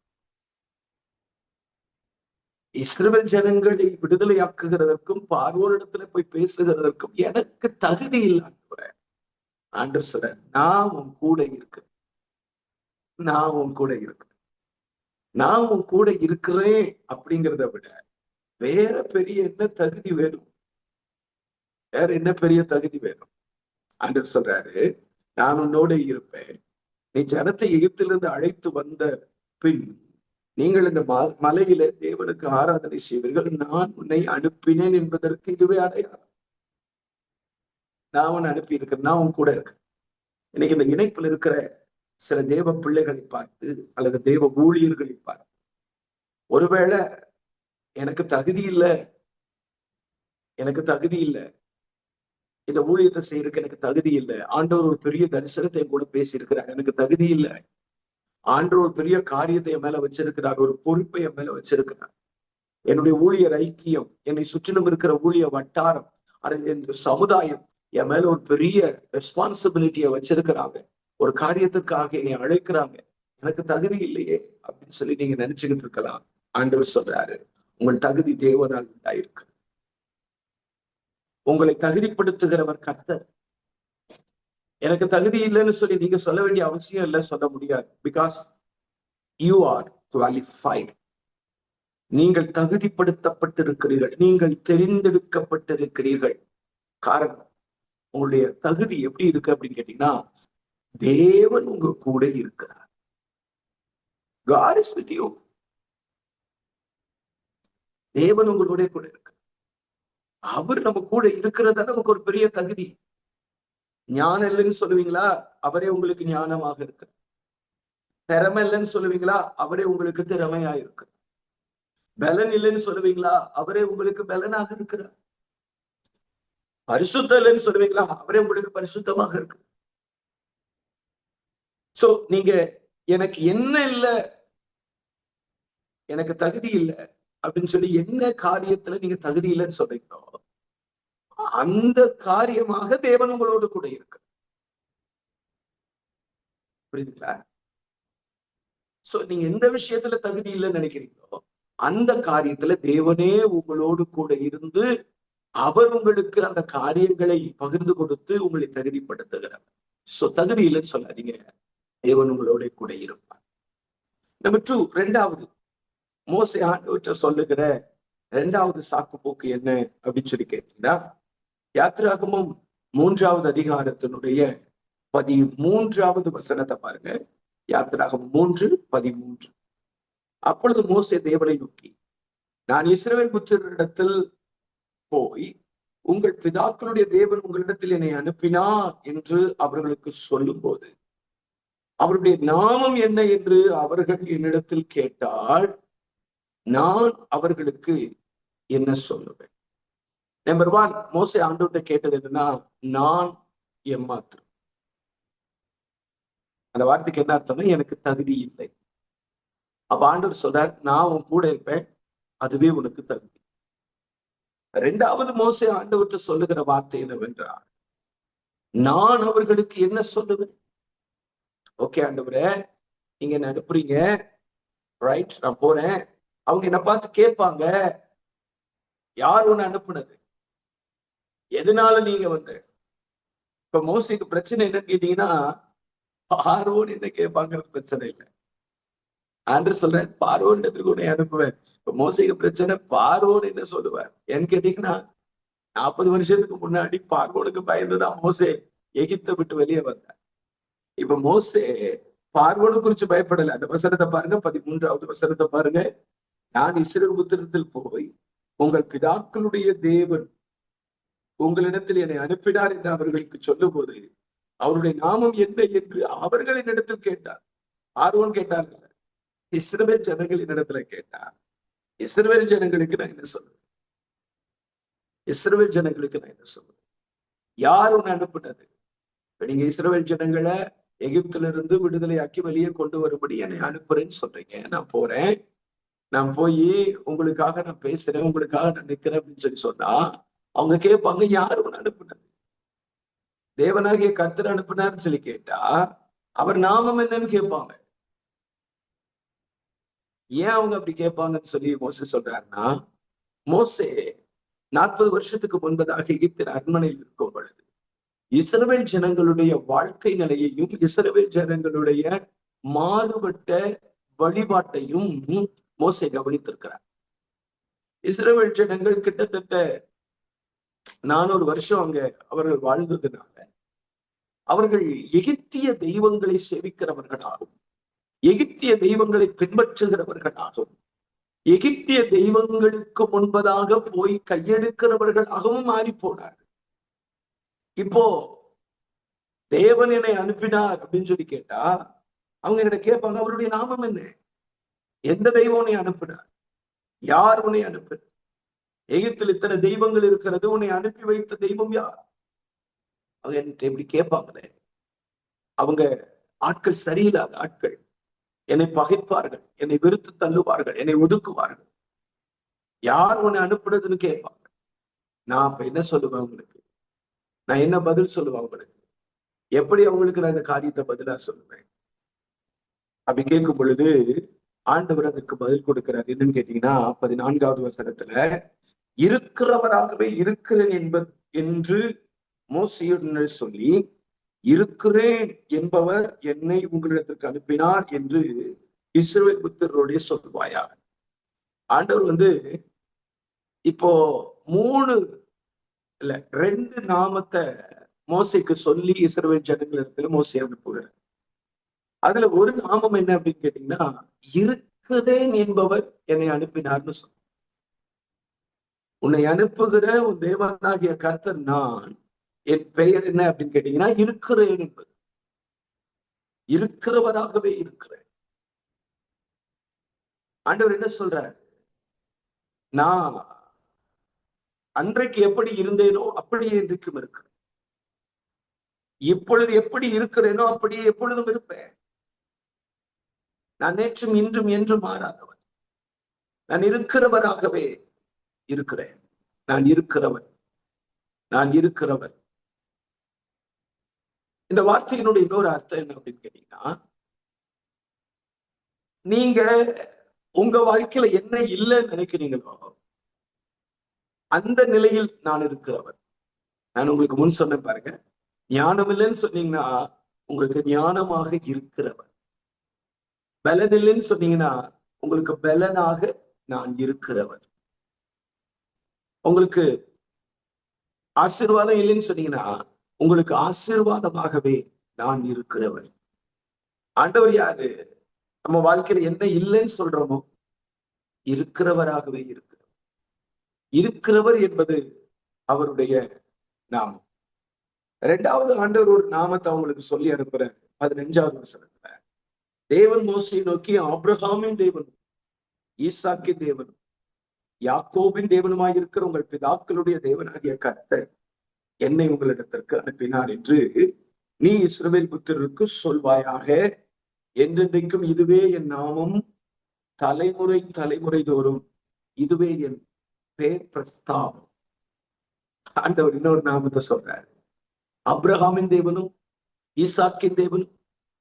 இஸ்ரவேல் ஜனங்களை விடுதலையாக்குகிறதற்கும் பார்வோனிடத்துல போய் பேசுகிறதற்கும் எனக்கு தகுதி இல்லை. ஆண்டவர் சொல்ற, நான் உன் கூட இருக்கிறேன், நான் உன் கூட இருக்கிறேன், நான் உன் கூட இருக்கிறேன். அப்படிங்கிறத விட வேற பெரிய என்ன தகுதி வேணும்? வேற என்ன பெரிய தகுதி வேணும்? ஆண்டவர் சொல்றாரு, நான் உன்னோட இருப்பேன். நீ ஜனத்தை எகிப்திலிருந்து அழைத்து வந்த பின் நீங்கள் இந்த மலையில தேவனுக்கு ஆராதனை செய்வீர்கள். நான் உன்னை அனுப்பினேன் என்பதற்கு இதுவே அடையாளம். நான் உன்னை அனுப்பி இருக்கிறேன், நான் உன் கூட இருக்கேன். இன்னைக்கு இந்த இணைப்பில் இருக்கிற சில தேவ பிள்ளைகளை பார்த்து அல்லது தேவ ஊழியர்களை பார்த்து, ஒருவேளை எனக்கு தகுதி இல்லை, எனக்கு தகுதி இல்லை, இந்த ஊழியத்தை செய்யறதுக்கு எனக்கு தகுதி இல்லை, ஆண்டவர் ஒரு பெரிய தரிசனத்தை கூட பேசியிருக்கிறார், எனக்கு தகுதி இல்லை, ஆண்டவர் ஒரு பெரிய காரியத்தை என் மேல வச்சிருக்கிறார், ஒரு பொறுப்பை என் மேல வச்சிருக்கிறார், என்னுடைய ஊழியர் ஐக்கியம், என்னை சுற்றிலும் இருக்கிற ஊழிய வட்டாரம், இந்த சமுதாயம் என் மேல ஒரு பெரிய ரெஸ்பான்சிபிலிட்டியை வச்சிருக்கிறாங்க, ஒரு காரியத்திற்காக என்னை அழைக்கிறாங்க, எனக்கு தகுதி இல்லையே அப்படின்னு சொல்லி நீங்க நினைச்சுக்கிட்டு இருக்கலாம். ஆண்டவர் சொல்றாரு, உங்கள் தகுதி தேவனால் உண்டாயிருக்கு. உங்களை தகுதிப்படுத்துகிறவர் கர்த்தர். எனக்கு தகுதி இல்லைன்னு சொல்லி நீங்க சொல்ல வேண்டிய அவசியம் இல்லை, சொல்ல முடியாது. Because you are qualified. நீங்கள் தகுதிப்படுத்தப்பட்டிருக்கிறீர்கள், நீங்கள் தெரிந்தெடுக்கப்பட்டிருக்கிறீர்கள். காரணம், உங்களுடைய தகுதி எப்படி இருக்கு அப்படின்னு கேட்டீங்கன்னா, தேவன் உங்க கூட இருக்கிறார். God is with you. தேவன் உங்களோட கூட இருக்கு. அவர் நம்ம கூட இருக்கிறதா நமக்கு ஒரு பெரிய தகுதி. ஞானம் இல்லைன்னு சொல்லுவீங்களா? அவரே உங்களுக்கு ஞானமாக இருக்கு. திறமை இல்லைன்னு சொல்லுவீங்களா? அவரே உங்களுக்கு திறமையா இருக்கு. பலன் இல்லைன்னு சொல்லுவீங்களா? அவரே உங்களுக்கு பலனாக இருக்கிறார். பரிசுத்தம் இல்லைன்னு சொல்லுவீங்களா? அவரே உங்களுக்கு பரிசுத்தமாக இருக்கு. சோ நீங்க எனக்கு என்ன இல்லை, எனக்கு தகுதி இல்லை அப்படின்னு சொல்லி என்ன காரியத்துல நீங்க தகுதி இல்லைன்னு சொல்றீங்களோ, அந்த காரியமாக தேவன் உங்களோடு கூட இருக்கு. புரியுதுங்களா? சோ நீங்க எந்த விஷயத்துல தகுதி இல்லைன்னு நினைக்கிறீங்களோ, அந்த காரியத்துல தேவனே உங்களோடு கூட இருந்து அவர் உங்களுக்கு அந்த காரியங்களை பகிர்ந்து கொடுத்து உங்களை தகுதிப்படுத்துகிறார். சோ தகுதி இல்லைன்னு சொல்லாதீங்க, தேவன் உங்களோட கூட இருப்பார். நம்பர் 2, ரெண்டாவது மோசே ஆண்டவற்றை சொல்லுகிற இரண்டாவது சாக்கு போக்கு என்ன அப்படின்னு சொல்லி கேட்டீங்கன்னா, யாத்திராகமம் 3வது அதிகாரத்தினுடைய 13வது வசனத்தை பாருங்க. யாத்திராகமம் 3:13. அப்பொழுது மோசே தேவனை நோக்கி, நான் இஸ்ரவேல் புத்திரரிடத்தில் போய் உங்கள் பிதாக்களுடைய தேவன் உங்களிடத்தில் என்னை அனுப்பினார் என்று அவர்களுக்கு சொல்லும் போது அவருடைய நாமம் என்ன என்று அவர்கள் என்னிடத்தில் கேட்டால் நான் அவர்களுக்கு என்ன சொல்லுவேன்? நம்பர் 1, மோசே ஆண்டவர்கிட்ட கேட்டது என்னன்னா, நான் எம்மாத்திரம். அந்த வார்த்தைக்கு என்ன அர்த்தம்னா, எனக்கு தகுதி இல்லை. அப்ப ஆண்டவர் சொல்றார், நான் உன் கூட இருப்பேன், அதுவே உனக்கு தகுதி. 2வது மோசே ஆண்டவர்கிட்ட சொல்லுகிற வார்த்தை என்னவென்றால், நான் அவர்களுக்கு என்ன சொல்லுவேன்? ஓகே ஆண்டவரே, நீங்க என்ன அனுப்புறீங்க, ரைட், நான் போறேன். அவங்க என்ன பார்த்து கேட்பாங்க, யார் உன்னை அனுப்புனது, எதனால நீங்க வந்த? இப்ப மோசேக்கு பிரச்சனை என்னன்னு கேட்டீங்கன்னா, பார்வோன் என்ன கேட்பாங்கிறது பிரச்சனை இல்லை. ஆண்டவர் சொல்ற, பார்வோன் உன்னை அனுப்புவேன். இப்ப மோசேக்கு பிரச்சனை, பார்வோன் என்ன சொல்லுவார் ஏன்னு கேட்டீங்கன்னா, 40 வருஷத்துக்கு முன்னாடி பார்வோனுக்கு பயந்துதான் மோசே எகிப்தை விட்டு வெளியே வந்தார். இப்ப மோசே பார்வோனை குறிச்சு பயப்படல. அந்த வசனத்தை பாருங்க, 13வது வசனத்தை பாருங்க. நான் இஸ்ரவேல் புத்திரத்தில் போய் உங்கள் பிதாக்களுடைய தேவன் உங்களிடத்தில் என்னை அனுப்பினார் என்று அவர்களுக்கு சொல்லும் போது அவருடைய நாமம் என்ன என்று அவர்கள் என்னிடத்தில் கேட்டார். பார்வோன் கேட்டார்கள், இஸ்ரவேல் ஜனங்களின் இடத்துல கேட்டார். இஸ்ரவேல் ஜனங்களுக்கு நான் என்ன சொல்லுவேன்? இஸ்ரவேல் ஜனங்களுக்கு நான் என்ன சொல்லுவேன்? யார் உன்னை அனுப்புனது? நீங்க இஸ்ரவேல் ஜனங்களை எகிப்துல இருந்து விடுதலையாக்கி வெளியே கொண்டு வரும்படி என்னை அனுப்புறேன்னு சொல்றீங்க. நான் போறேன், நான் போய் உங்களுக்காக நான் பேசுறேன், உங்களுக்காக நான் நிக்கிறேன் அப்படின்னு சொன்னா அவங்க கேட்பாங்க, யார் உன்னை அனுப்புனது? தேவனாகிய கர்த்தர் அனுப்புனார்னு சொல்லி கேட்டா அவர் நாமம் என்னன்னு கேட்பாங்க. ஏன் அவங்க அப்படி கேட்பாங்கன்னு சொல்லி மோசே சொல்றாருன்னா, மோசே 40 வருஷத்துக்கு முன்பதாக எகிப்தின் அரண்மனையில் இருக்கும் பொழுது இஸ்ரவேல் ஜனங்களுடைய வாழ்க்கை நிலையையும் இஸ்ரவேல் ஜனங்களுடைய மாறுபட்ட வழிபாட்டையும் மோசே கவனித்திருக்கிறார். இஸ்ரவேல் ஜனங்கள் கிட்டத்தட்ட 400 வருஷம் அங்க அவர்கள் வாழ்ந்ததுனால அவர்கள் எகிப்திய தெய்வங்களை சேவிக்கிறவர்களாகும், எகிப்திய தெய்வங்களை பின்பற்றுகிறவர்களாகவும், எகிப்திய தெய்வங்களுக்கு முன்பதாக போய் கையெடுக்கிறவர்களாகவும் மாறி போனார். இப்போ தேவன் என்னை அனுப்பினார் அப்படின்னு சொல்லி கேட்டா அவங்க என்ன கேட்பாங்க, அவருடைய நாமம் என்ன? எந்த தெய்வம் உன்னை அனுப்பினார்? யார் உன்னை அனுப்பினார்? எகிப்தில் இத்தனை தெய்வங்கள் இருக்கிறது, உன்னை அனுப்பி வைத்த தெய்வம் யார்? அவங்க என்கிட்ட எப்படி கேட்பாங்களே. அவங்க ஆட்கள் சரியில்லாத ஆட்கள், என்னை பகைப்பார்கள், என்னை வெறுத்து தள்ளுவார்கள், என்னை ஒதுக்குவார்கள். யார் உன்னை அனுப்புனதுன்னு கேட்பாங்க. நான் அப்ப என்ன சொல்லுவேன் உங்களுக்கு? நான் என்ன பதில் சொல்லுவேன் அவங்களுக்கு? எப்படி அவங்களுக்கு நான் இந்த காரியத்தை பதிலா சொல்லுவேன்? அப்படி கேட்கும் பொழுது ஆண்டவர் அதற்கு பதில் கொடுக்கிறார். என்னன்னு கேட்டீங்கன்னா 14வது வசனத்துல, இருக்கிறவராகவே இருக்கிறேன் என்று மோசேயுடன் சொல்லி, இருக்கிறேன் என்பவர் என்னை உங்களிடத்திற்கு அனுப்பினார் என்று இஸ்ரவேல் புத்திரருடைய சொல்வாயாக. ஆண்டவர் இப்போ 2 நாமத்தை மோசேக்கு சொல்லி இஸ்ரவேல் ஜனங்கள் இடத்துல மோசே அனுப்புகிறார். அதுல ஒரு நாமம் என்ன அப்படின்னு கேட்டீங்கன்னா, இருக்கிறேன் என்பவர் என்னை அனுப்பினார்னு சொல்ல. உன்னை அனுப்புகிற உன் தேவனாகிய கர்த்தர் நான், என் பெயர் என்ன அப்படின்னு கேட்டீங்கன்னா இருக்கிறேன் என்பது. இருக்கிறவராகவே இருக்கிறேன். ஆண்டவர் என்ன சொல்றார்? நான் அன்றைக்கு எப்படி இருந்தேனோ அப்படியே இன்றைக்கும் இருக்கிறேன். இப்பொழுது எப்படி இருக்கிறேனோ அப்படியே எப்பொழுதும் இருப்பேன். நான் நேற்றும் இன்றும் என்றும் மாறாதவன். நான் இருக்கிறவராகவே இருக்கிறேன். நான் இருக்கிறவன். நான் இருக்கிறவன். இந்த வார்த்தையினுடைய இன்னொரு அர்த்தம் என்ன அப்படின்னு கேட்டீங்கன்னா, நீங்க உங்க வாழ்க்கையில என்ன இல்லைன்னு நினைக்கிறீங்களோ அந்த நிலையில் நான் இருக்கிறவன். நான் உங்களுக்கு முன் சொன்ன பாருங்க, ஞானம் இல்லைன்னு சொன்னீங்கன்னா உங்களுக்கு ஞானமாக இருக்கிறவன். பலன் இல்லைன்னு சொன்னீங்கன்னா உங்களுக்கு பலனாக நான் இருக்கிறவன். உங்களுக்கு ஆசீர்வாதம் இல்லைன்னு சொன்னீங்கன்னா உங்களுக்கு ஆசீர்வாதமாகவே நான் இருக்கிறவன். ஆண்டவர் யாரு? நம்ம வாழ்க்கையில என்ன இல்லைன்னு சொல்றோமோ இருக்கிறவராகவே இருக்கிறவர். இருக்கிறவர் என்பது அவருடைய நாமம். இரண்டாவது ஆண்டவர் ஒரு நாமத்தை அவங்களுக்கு சொல்லி அனுப்புற 15வது வசனத்துல, தேவன் மோசையை நோக்கி, ஆபிரகாமின் தேவனும் ஈசாக்கின் தேவனும் யாக்கோபின் தேவனுமாய் இருக்கிற உங்கள் பிதாக்களுடைய தேவனாகிய கர்த்தர் என்னை உங்களிடத்திற்கு அனுப்பினார் என்று நீ இஸ்ரவேல் புத்திரருக்கு சொல்வாயாக. என்றென்றைக்கும் இதுவே என் நாமம், தலைமுறை தலைமுறை தோறும் இதுவே என் பேர் பிரஸ்தாபம். ஆண்டவர் இன்னொரு நாமத்தை சொல்றாரு. அப்ரஹாமின் தேவனும் ஈசாக்கின் தேவனும்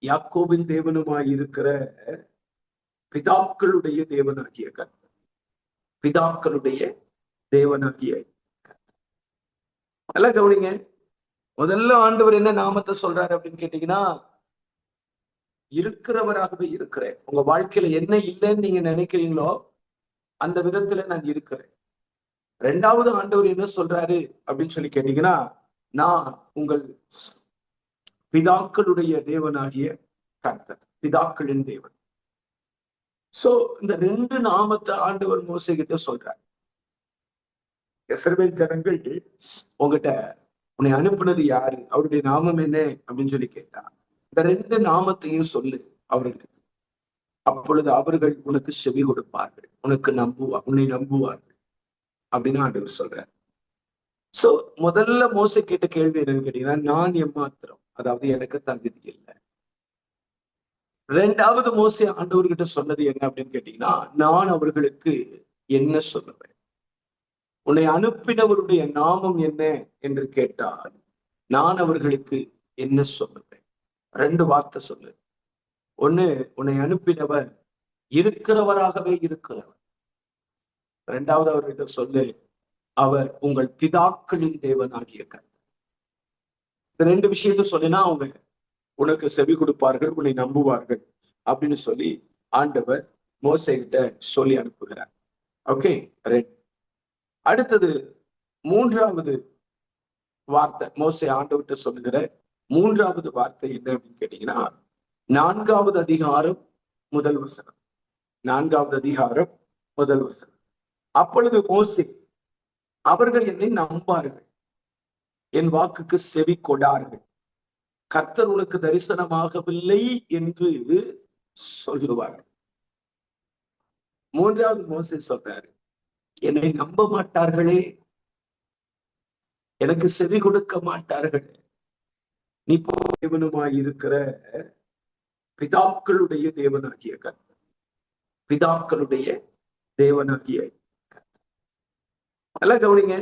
யாக்கோபின் தேவனுமாய் இருக்கிற பிதாக்களுடைய தேவனாகிய கர்த்தர், பிதாக்களுடைய தேவனாகிய கர்த்தர். நல்லா கவனிங்க. முதல்ல ஆண்டவர் என்ன நாமத்தை சொல்றாரு அப்படின்னு கேட்டீங்கன்னா, இருக்கிறவராகவே இருக்கிறேன். உங்க வாழ்க்கையில என்ன இல்லைன்னு நீங்க நினைக்கிறீங்களோ அந்த விதத்துல நான் இருக்கிறேன். ரெண்டாவது ஆண்டவர் என்ன சொல்றாரு அப்படின்னு சொல்லி கேட்டீங்கன்னா, நான் உங்கள் பிதாக்களுடைய தேவனாகிய கர்த்தர், பிதாக்களின் தேவன். சோ இந்த ரெண்டு நாமத்தை ஆண்டவர் மோசே கிட்ட சொல்றார். இஸ்ரவேல் ஜனங்கள் உங்ககிட்ட உன்னை அனுப்புனது யாரு, அவருடைய நாமம் என்ன அப்படின்னு சொல்லி கேட்டா, இந்த ரெண்டு நாமத்தையும் சொல்லு அவர்களுக்கு, அப்பொழுது அவர்கள் உனக்கு செவி கொடுப்பார்கள், உன்னை நம்புவார்கள் அப்படின்னு ஆண்டவர் சொல்றார். சோ முதல்ல மோசே கேட்ட கேள்வி என்னன்னு கேட்டீங்கன்னா, நான் எம்மாத்திரம், அதாவது எனக்கு தகுதி இல்லை. ரெண்டாவது மோசே ஆண்டவர்கிட்ட சொன்னது என்ன அப்படின்னு கேட்டீங்கன்னா, நான் அவர்களுக்கு என்ன சொல்லுவேன், உன்னை அனுப்பினவருடைய நாமம் என்ன என்று கேட்டால் நான் அவர்களுக்கு என்ன சொல்லுவேன். ரெண்டு வார்த்தை சொல்லு. ஒண்ணு, உன்னை அனுப்பினவர் இருக்கிறவராகவே இருக்கிறவர். ரெண்டாவது அவர்கிட்ட சொல்லு, அவர் உங்கள் பிதாக்களின் தேவனாகிய கர்த்தர். இந்த ரெண்டு விஷயத்த சொல்லினா அவங்க உனக்கு செவி கொடுப்பார்கள், உன்னை நம்புவார்கள் அப்படின்னு சொல்லி ஆண்டவர் மோசே கிட்ட சொல்லி அனுப்புகிறார். ஓகே, ரெண்டு. அடுத்தது மூன்றாவது வார்த்தை, மோசே ஆண்டவர்கிட்ட சொல்லுகிற மூன்றாவது வார்த்தை என்ன அப்படின்னு கேட்டீங்கன்னா, 4வது அதிகாரம் 1 வசனம். 4வது அதிகாரம் 1 வசனம். அப்பொழுது மோசே, அவர்கள் என்னை நம்பார்கள், என் வாக்குக்கு செவி கொடார்கள், கர்த்தர் உனக்கு தரிசனமாகவில்லை என்று சொல்லுவார்கள். மூன்றாவது மோசே சொல்றாரு, என்னை நம்ப மாட்டார்களே, எனக்கு செவி கொடுக்க மாட்டார்களே, நீ தேவனுமாய் இருக்கிற பிதாக்களுடைய தேவனாகிய கர்த்தர், பிதாக்களுடைய தேவனாகிய கர்த்தர். நல்லா கவனிங்க.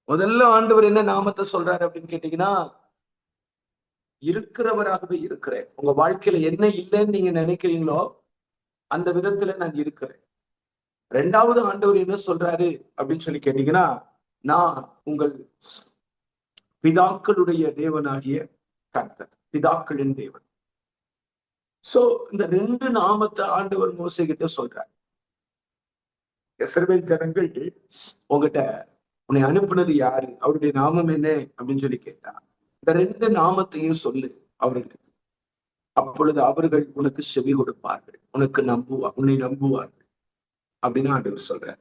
முதல்ல ஆண்டவர் என்ன நாமத்தை சொல்றாரு அப்படின்னு கேட்டீங்கன்னா, இருக்கிறவராகவே இருக்கிறேன். உங்க வாழ்க்கையில என்ன இல்லைன்னு நீங்க நினைக்கிறீங்களோ அந்த விதத்துல நான் இருக்கிறேன். ரெண்டாவது ஆண்டவர் என்ன சொல்றாரு அப்படின்னு சொல்லி கேட்டீங்கன்னா, நான் உங்கள் பிதாக்களுடைய தேவனாகிய கர்த்தர், பிதாக்களின் தேவன். சோ இந்த ரெண்டு நாமத்தை ஆண்டவர் மோசே கிட்ட சொல்றார். இஸ்ரவேல் ஜனங்கள் உங்ககிட்ட உன்னை அனுப்புனது யாரு, அவருடைய நாமம் என்ன அப்படின்னு சொல்லி கேட்டா, இந்த ரெண்டு நாமத்தையும் சொல்லு அவர்களுக்கு, அப்பொழுது அவர்கள் உனக்கு செவி கொடுப்பார்கள், உன்னை நம்புவார்கள் அப்படின்னு ஆண்டவர் சொல்றார்.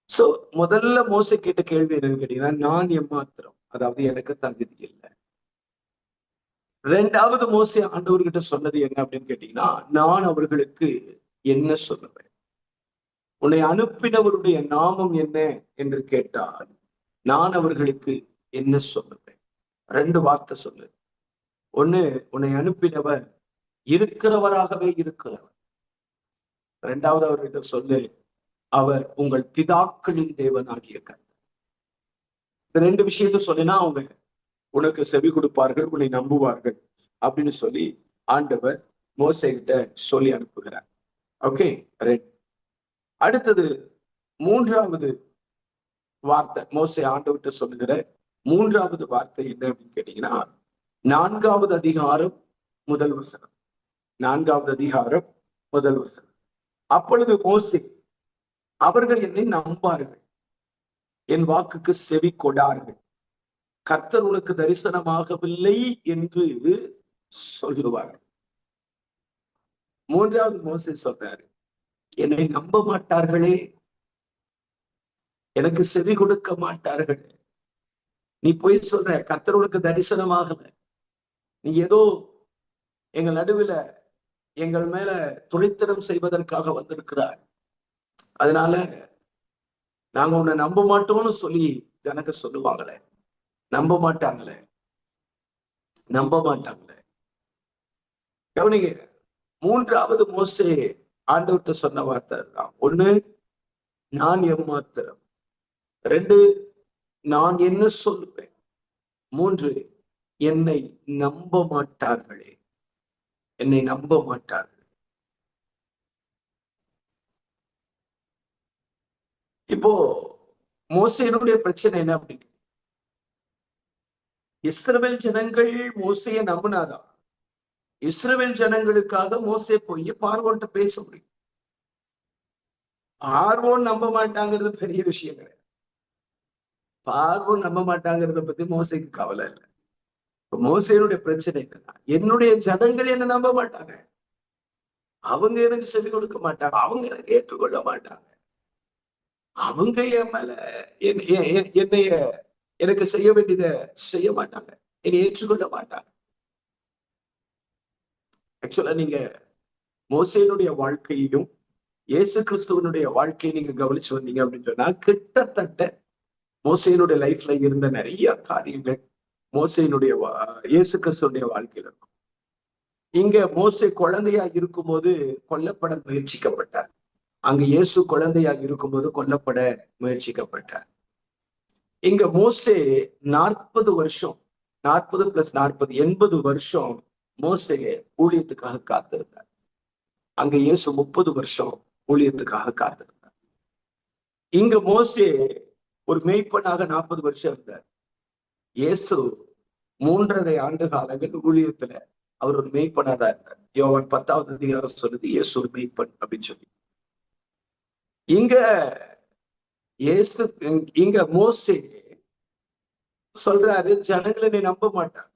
சோ முதல்ல மோசே கேட்ட கேள்வி என்னன்னு கேட்டீங்கன்னா, நான் எம்மாத்திரம், அதாவது எனக்கு தகுதி இல்லை. ரெண்டாவது மோசே ஆண்டவர்கிட்ட சொன்னது என்ன அப்படின்னு கேட்டீங்கன்னா, நான் அவர்களுக்கு என்ன சொல்லுவேன், உன்னை அனுப்பினவருடைய நாமம் என்ன என்று கேட்டால் நான் அவர்களுக்கு என்ன சொல்லுவேன். ரெண்டு வார்த்தை சொல்லு. ஒண்ணு, உன்னை அனுப்பினவர் இருக்கிறவராகவே இருக்கிறவர். ரெண்டாவது அவர்கிட்ட சொல்லு, அவர் உங்கள் பிதாக்களின் தேவனாகிய கர்த்தர். இந்த ரெண்டு விஷயத்த சொல்லினா அவங்க உனக்கு செவி கொடுப்பார்கள், உன்னை நம்புவார்கள் அப்படின்னு சொல்லி ஆண்டவர் மோசே கிட்ட சொல்லி அனுப்புகிறார். ஓகே, ரெண்டு. அடுத்தது மூன்றாவது வார்த்தை, மோசே ஆண்டவர்கிட்ட சொல்லுகிற மூன்றாவது வார்த்தை என்ன அப்படின்னு கேட்டீங்கன்னா, 4வது அதிகாரம் 1 வசனம். 4வது அதிகாரம் 1 வசனம். அப்பொழுது மோசே, அவர்கள் என்னை நம்பார்கள், என் வாக்குக்கு செவி கொடார்கள், கர்த்தர் உனக்கு தரிசனமாகவில்லை என்று சொல்லுவார்கள். மூன்றாவது மோசே சொல்றாரு, என்னை நம்ப மாட்டார்களே, எனக்கு செவி கொடுக்க மாட்டார்களே, நீ போய் சொல்ற, கர்த்தர் உனக்கு தரிசனமாகல, நீ ஏதோ எங்கள் நடுவில் எங்கள் மேல துரைத்தனம் செய்வதற்காக வந்திருக்கிறார், அதனால நாங்க உன்னை நம்ப மாட்டோம்னு சொல்லி ஜனங்க சொல்லுவாங்களே, நம்ப மாட்டாங்களே. கவனிங்க, மூன்றாவது மோசே ஆண்டவர்கிட்ட சொன்ன வார்த்தை தான். ஒண்ணு, நான் எம்மாத்திரம். ரெண்டு, நான் என்ன சொல்லுவேன். மூன்று, என்னை நம்ப மாட்டார்களே, என்னை நம்ப மாட்டார்கள். இப்போ மோசேனுடைய பிரச்சனை என்ன அப்படின்னு, இஸ்ரவேல் ஜனங்கள் மோசையை நம்பினாதான் இஸ்ரவேல் ஜனங்களுக்காக மோசே போய் பார்வோன்ட்ட பேச முடியும். பார்வோன் நம்ப மாட்டாங்கிறது பெரிய விஷயம் கிடையாது. பார்வோன் நம்ப மாட்டாங்கிறத பத்தி மோசைக்கு கவலை இல்லை. மோசையினுடைய பிரச்சனை என்னன்னா, என்னுடைய ஜனங்கள் என்ன நம்ப மாட்டாங்க, அவங்க எனக்கு செவி கொடுக்க மாட்டாங்க, அவங்க எனக்கு ஏற்றுக்கொள்ள மாட்டாங்க, அவங்க என் மேல என்னைய எனக்கு செய்ய வேண்டியதை செய்ய மாட்டாங்க, என்னை ஏற்றுக்கொள்ள மாட்டாங்க. ஆக்சுவலா நீங்க மோசேனுடைய வாழ்க்கையையும் இயேசு கிறிஸ்துவனுடைய வாழ்க்கையை நீங்க கவனிச்சு வந்தீங்க அப்படின்னு சொன்னா, கிட்டத்தட்ட மோசேனுடைய லைஃப்ல இருந்த நிறைய காரியங்கள் மோசேனுடைய இயேசு கிறிஸ்துவனுடைய வாழ்க்கையில இருக்கும். இங்க மோசே குழந்தையா இருக்கும்போது கொல்லப்பட முயற்சிக்கப்பட்டார். அங்க இயேசு குழந்தையா இருக்கும்போது கொல்லப்பட முயற்சிக்கப்பட்டார். இங்க மோசே 40 வருஷம், 40 + 40 80 வருஷம் மோசே ஊழியத்துக்காக காத்திருந்தார். அங்க இயேசு 30 வருஷம் ஊழியத்துக்காக காத்திருந்தார். இங்க மோசே ஒரு மேய்ப்பனாக 40 வருஷம் இருந்தார். இயேசு 3.5 ஆண்டு காலங்கள் ஊழியத்துல அவர் ஒரு மேய்ப்பனா தான் இருந்தார். யோவான் 10வது அதிகாரம் சொல்லுது இயேசு ஒரு மேய்ப்பன் அப்படின்னு சொல்லி. இங்க மோசே சொல்றாரு, ஜனங்களை நீ நம்ப மாட்டாங்க.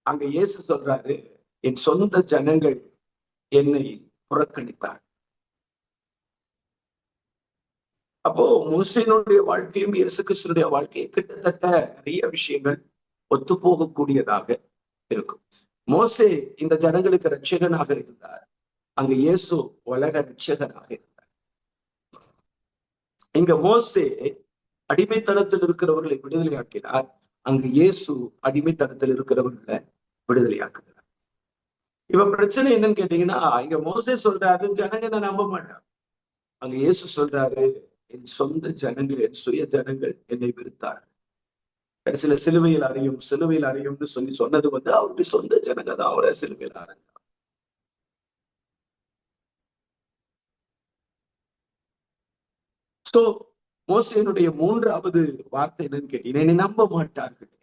அங்க இயேசு சொல்றாரு, என் சொந்த ஜனங்கள் என்னை புறக்கணித்தார். அப்போ மோசேனுடைய வாழ்க்கையும் இயேசு கிறிஸ்துனுடைய வாழ்க்கையும் கிட்டத்தட்ட நிறைய விஷயங்கள் ஒத்து போகக்கூடியதாக இருக்கும். மோசே இந்த ஜனங்களுக்கு ரட்சகனாக இருந்தார், அங்க இயேசு உலக ரட்சகனாக இருந்தார். இங்க மோசே அடிமைத்தனத்தில் இருக்கிறவர்களை விடுதலையாக்கினார், அங்கு இயேசு அடிமைத்தனத்தில் இருக்கிறவர்களை விடுதலையாக்குகிறார். இப்ப பிரச்சனை என்னன்னு கேட்டீங்கன்னா, இங்க மோசே சொல்றாரு ஜனங்க நம்ப மாட்டாங்க, அங்க இயேசு சொல்றாரு என் சொந்த ஜனங்கள், என் சுய ஜனங்கள் என்னை வெறுத்தார்கள். கடைசியில சிலுவையில் அறியும்னு சொல்லி சொன்னது அவருடைய சொந்த ஜனங்க தான் அவரை சிலுவையில் அறைந்தார். சோ மோசேனுடைய 3வது வார்த்தை என்னன்னு கேட்டீங்கன்னா, என்னை நம்ப மாட்டார்கள்.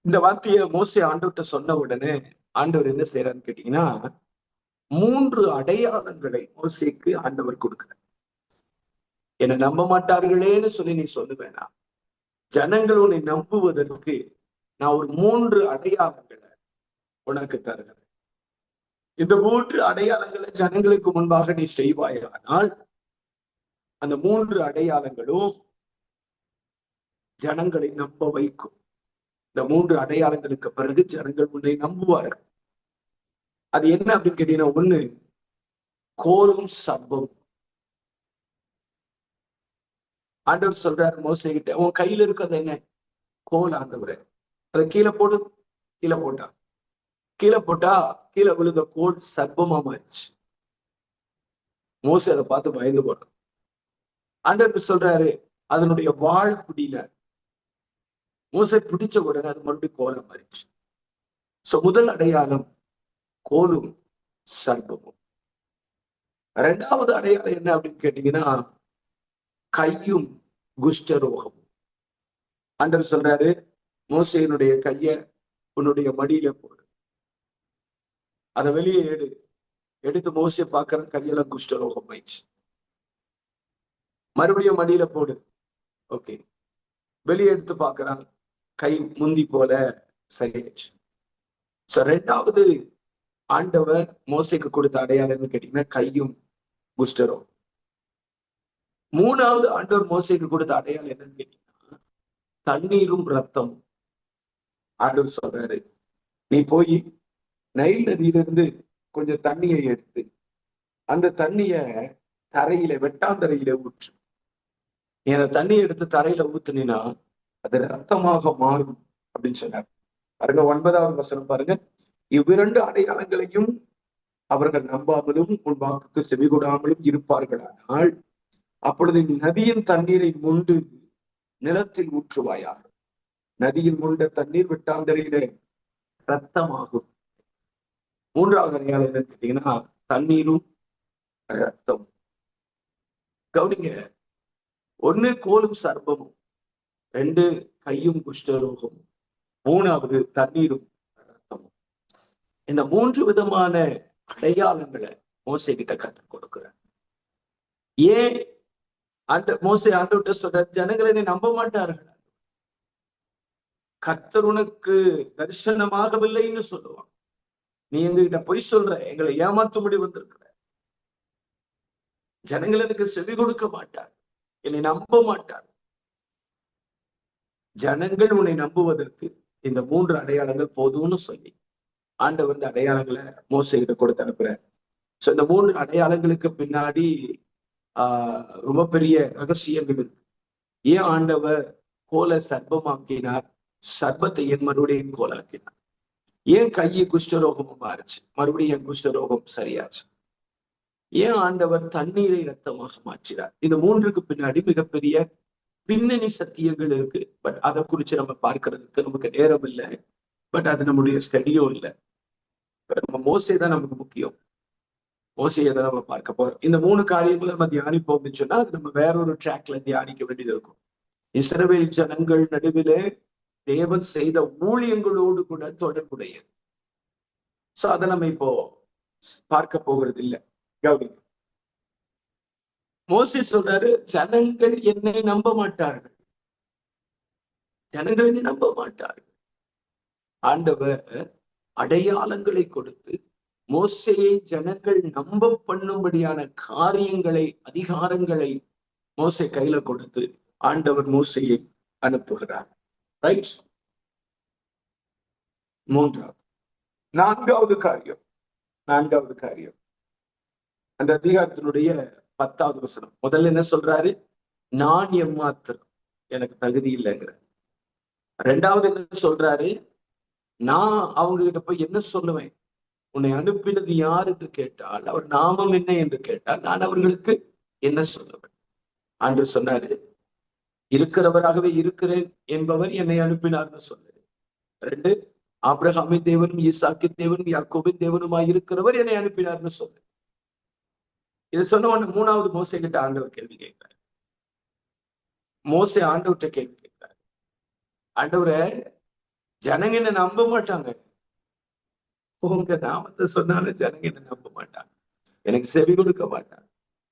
இந்த வார்த்தையை மோசே ஆண்டவர்கிட்ட சொன்ன உடனே ஆண்டவர் என்ன செய்யறான்னு கேட்டீங்கன்னா, 3 அடையாளங்களை மோசேக்கு ஆண்டவர் கொடுக்கிறார். என்னை நம்ப மாட்டார்களேன்னு சொல்லி நீ சொல்லுவேனா, ஜனங்கள் உன்னை நம்புவதற்கு நான் ஒரு 3 அடையாளங்களை உனக்கு தருகிறேன். இந்த 3 அடையாளங்களை ஜனங்களுக்கு முன்பாக நீ செய்வாயானால், அந்த 3 அடையாளங்களும் ஜனங்களை நம்ப வைக்கும். இந்த 3 அடையாளங்களுக்கு பிறகு ஜனங்கள் உன்னை நம்புவார்கள். அது என்ன அப்படின்னு கேட்டீங்கன்னா, 1 கோலும் சர்ப்பம். ஆண்டவர் சொல்றாரு மோசே கிட்ட, உன் கையில இருக்கிறது என்ன? கோல் ஆண்டவரே, அதை கீழே போடு. கீழே போட்டா கீழே விழுந்த கோல் சர்ப்பமா மாறிச்சு. மோசே அதை பார்த்து பயந்து போனான். ஆண்டவர் சொல்றாரு அதனுடைய வாள் பிடியில. மோசே பிடிச்ச உடனே அது மறுபடியும் கோலா மாறிச்சு. சோ முதல் அடையாளம் கோலும் சர்ப்பமும். 2வது அடையாளம் என்ன அப்படின்னு கேட்டீங்கன்னா, கையும் குஷ்டரோகமும். ஆண்டவர் சொல்றாரு மோசேயினுடைய கைய உன்னுடைய மடியில போடு, அதை வெளியே எடுத்து மோசே பார்க்கிற கையெல்லாம் குஷ்டரோகம் ஆயிடுச்சு. மறுபடியும் மடியில போடு, ஓகே, வெளியே எடுத்து பார்க்கிறான், கை முந்தி போல சரியாச்சு. சோ 2வது ஆண்டவர் மோசைக்கு கொடுத்த அடையாளம்னு கேட்டீங்கன்னா கையும் குஷ்டரோகம். 3வது ஆண்டவர் மோசைக்கு கொடுத்த அடையாளம் என்னன்னு கேட்டீங்கன்னா தண்ணீரும் ரத்தம். ஆண்டவர் சொல்றாரு, நீ போய் நைல் நதியிலிருந்து கொஞ்சம் தண்ணியை எடுத்து அந்த தண்ணிய தரையில வெட்டாந்தரையில ஊற்று. நீ அந்த தண்ணியை எடுத்து தரையில ஊத்துனா அது ரத்தமாக மாறும் அப்படின்னு சொன்னார். பாருங்க 9வது வசனம் பாருங்க. இவ்விரண்டு அடையாளங்களையும் அவர்கள் நம்பாமலும் உன் வாக்குக்கு செவிகொடாமலும் இருப்பார்களானால் அப்பொழுது நதியின் தண்ணீரை முண்டு நிலத்தில் ஊற்றுவாயார். நதியில் முண்ட தண்ணீர் வெட்டாந்தரையில ரத்தமாகும். 3வது அடையாளம் என்னன்னு கேட்டீங்கன்னா தண்ணீரும் ரத்தம். கவனிங்க, 1 கோலும் சர்ப்பமும், 2 கையும் குஷ்டரோகமும், 3வது தண்ணீரும் ரத்தமும். இந்த 3 விதமான அடையாளங்களை மோசே கிட்ட கற்றுக் கொடுக்கிறார். ஏன் மோசே ஆண்டவர்கிட்ட சொல்ற, ஜனங்களை என்னை நம்ப மாட்டார்கள், கர்த்தர் உனக்கு தரிசனமாகவில்லைன்னு சொல்லுவான், நீ எங்ககிட்ட பொய் சொல்ற, எங்களை ஏமாற்றும்படி வந்திருக்கிற, ஜனங்கள் எனக்கு செவி கொடுக்க மாட்டார், என்னை நம்ப மாட்டார். ஜனங்கள் உன்னை நம்புவதற்கு இந்த 3 அடையாளங்கள் போதும்னு சொல்லி ஆண்டவர் இந்த அடையாளங்களை மோசைகிட்ட கொடுத்து அனுப்புறார். சோ இந்த 3 அடையாளங்களுக்கு பின்னாடி ரொம்ப பெரிய ரகசியங்கள் இருக்கு. ஏன் ஆண்டவர் கோலை சர்ப்பமாக்கினார், சர்ப்பத்தை ஏன் மறுபடியும் கோலாக்கினார், ஏன் கையை குஷ்டரோகமும் மாறுச்சு, மறுபடியும் என் குஷ்டரோகம் சரியாச்சு, ஏன் ஆண்டவர் தண்ணீரை ரத்தமாக மாற்றினார். இந்த 3க்கு பின்னாடி மிகப்பெரிய பின்னணி சத்தியங்கள் இருக்கு. பட் அதை குறிச்சு நம்ம பார்க்கறதுக்கு நமக்கு நேரம் இல்லை. பட் அது நம்முடைய ஸ்டடியும் இல்லை. நம்ம மோசே தான் நமக்கு முக்கியம். மோசையை தான் நம்ம பார்க்க போறோம். இந்த 3 காரியங்களை நம்ம தியானிப்போம் அப்படின்னு சொன்னா அது நம்ம வேறொரு ட்ராக்ல தியானிக்க வேண்டியது இருக்கும். இஸ்ரவேல் ஜனங்கள் நடுவிலே தேவன் செய்த ஊழியங்களோடு கூட தொடர்புடையது. சோ அதை நம்ம இப்போ பார்க்க போகிறது இல்லை. கவனிங்க, மோசே சொல்றாரு, ஜனங்கள் என்னை நம்ப மாட்டார்கள், ஜனங்கள் என்னை நம்ப மாட்டார்கள். ஆண்டவர் அடையாளங்களை கொடுத்து மோசையை ஜனங்கள் நம்ப பண்ணும்படியான காரியங்களை, அதிகாரங்களை மோசே கையில கொடுத்து ஆண்டவர் மோசையை அனுப்புகிறார். ரைட். 3வது 4வது காரியம் அந்த அதிகாரத்தினுடைய 10வது வசனம். முதல்ல என்ன சொல்றாரு, நான் எம்மாத்திரம், எனக்கு தகுதி இல்லைங்கிற. 2வது என்ன சொல்றாரு, நான் அவங்க கிட்ட போய் என்ன சொல்லுவேன், உன்னை அனுப்பினது யார் என்று கேட்டால், அவர் நாமம் என்ன என்று கேட்டால் நான் அவர்களுக்கு என்ன சொல்லுவேன். ஆண்டவர் சொன்னாரு, இருக்கிறவராகவே இருக்கிறேன் என்பவர் என்னை அனுப்பினார்னு சொன்னாரு. 2, ஆபிரகாமின் தேவனும் ஈசாக்கின் தேவனும் யாக்கோபின் தேவனுமாய் இருக்கிறவர் என்னை அனுப்பினார்னு சொன்னார். இதை சொன்ன உடனே 3வது மோசே கிட்ட ஆண்டவர் கேள்வி கேட்கிறார். மோசே ஆண்டவர்கிட்ட கேள்வி கேட்கிறார், ஆண்டவரை, ஜனங்க என்ன நம்ப மாட்டாங்க, உங்க நாமத்தை சொன்னாலும் ஜனங்க என்ன நம்ப மாட்டாங்க, எனக்கு செவி கொடுக்க மாட்டாங்க,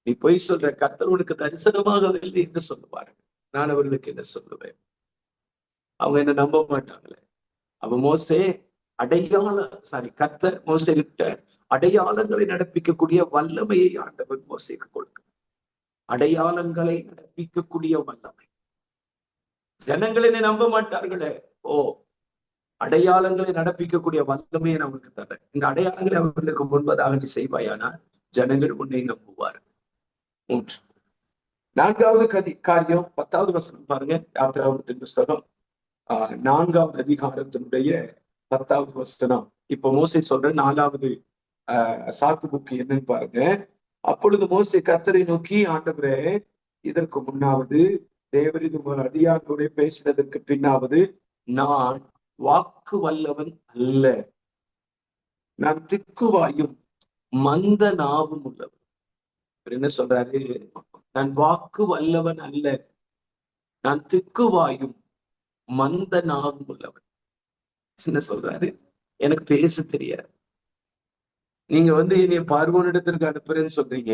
நீ பொய் சொல்ற, கர்த்தர் உனக்கு தரிசனமாகவில்லை என்று சொல்லுவாரு, நான் அவர்களுக்கு என்ன சொல்லுவேன், அவங்க என்ன நம்ப மாட்டாங்களே. அவ மோசே கர்த்தர் மோசே கிட்ட அடையாளங்களை நடப்பிக்கக்கூடிய வல்லமையை ஆண்டவர் மோசேக்கு கொடுக்க, அடையாளங்களை நடப்பிக்கக்கூடிய வல்லமை. ஜனங்கள் என்னை நம்ப மாட்டார்களே, அடையாளங்களை நடப்பிக்கக்கூடிய வல்லமையை நமக்கு தர, இந்த அடையாளங்களை அவர்களுக்கு முன்பதாக நீ செய்வாயானால் ஜனங்கள் உன்னை நம்புவார். 3. 4வது காரியம் 10வது வசனம் பாருங்க. யாத்திராகமத்தின் புஸ்தகம் 4வது அதிகாரத்தினுடைய 10வது வசனம். இப்ப மோசே சொல்ற 4வது சாக்கு புக்கு என்னன்னு பாருங்க. அப்பொழுது மோசே கர்த்தரை நோக்கி, ஆண்டவரே, இதற்கு முன்னாவது தேவரீர் உங்கள் அடியாரோட பேசினதற்கு பின்னாவது நான் வாக்கு வல்லவன் அல்ல, நான் திக்குவாயும் மந்த நாவும் உள்ளவன். என்ன சொல்றாரு, நான் வாக்கு வல்லவன் அல்ல, நான் திக்குவாயும் மந்த நாவும் உள்ளவன். என்ன சொல்றாரு, எனக்கு பேச தெரியாது. நீங்க என்னைய பார்வோனிடத்திற்கு அனுப்புறேன்னு சொல்றீங்க,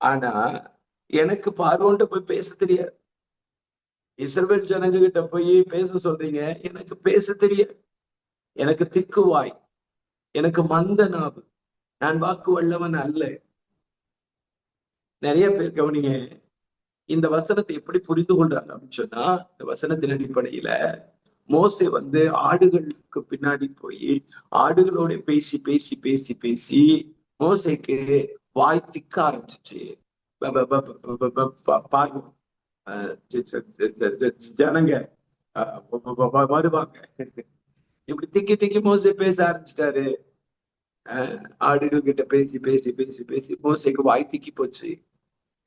ஆனா எனக்கு பார்வோன்ட்ட போய் பேச தெரியாது. இஸ்ரவேல் ஜனங்க கிட்ட போய் பேச சொல்றீங்க, எனக்கு பேச தெரியாது, எனக்கு திக்குவாய், எனக்கு மந்த நாவு, நான் வாக்கு வல்லவன் அல்ல. நிறைய பேர் கவனிங்க, இந்த வசனத்தை எப்படி புரிந்து கொள்றாங்க அப்படின்னு சொன்னா, இந்த வசனத்தின் அடிப்படையில மோசே வந்து ஆடுகளுக்கு பின்னாடி போய் ஆடுகளோட பேசி பேசி பேசி பேசி மோசேக்கு வாய் திக்க ஆரம்பிச்சிச்சு. பாருங்க, ஜனங்க வருவாங்க. இப்படி திக்கி திக்கி மோசே பேச ஆரம்பிச்சிட்டாரு. ஆடுகள் கிட்ட பேசி பேசி பேசி பேசி மோசேக்கு வாய் திக்கி போச்சு.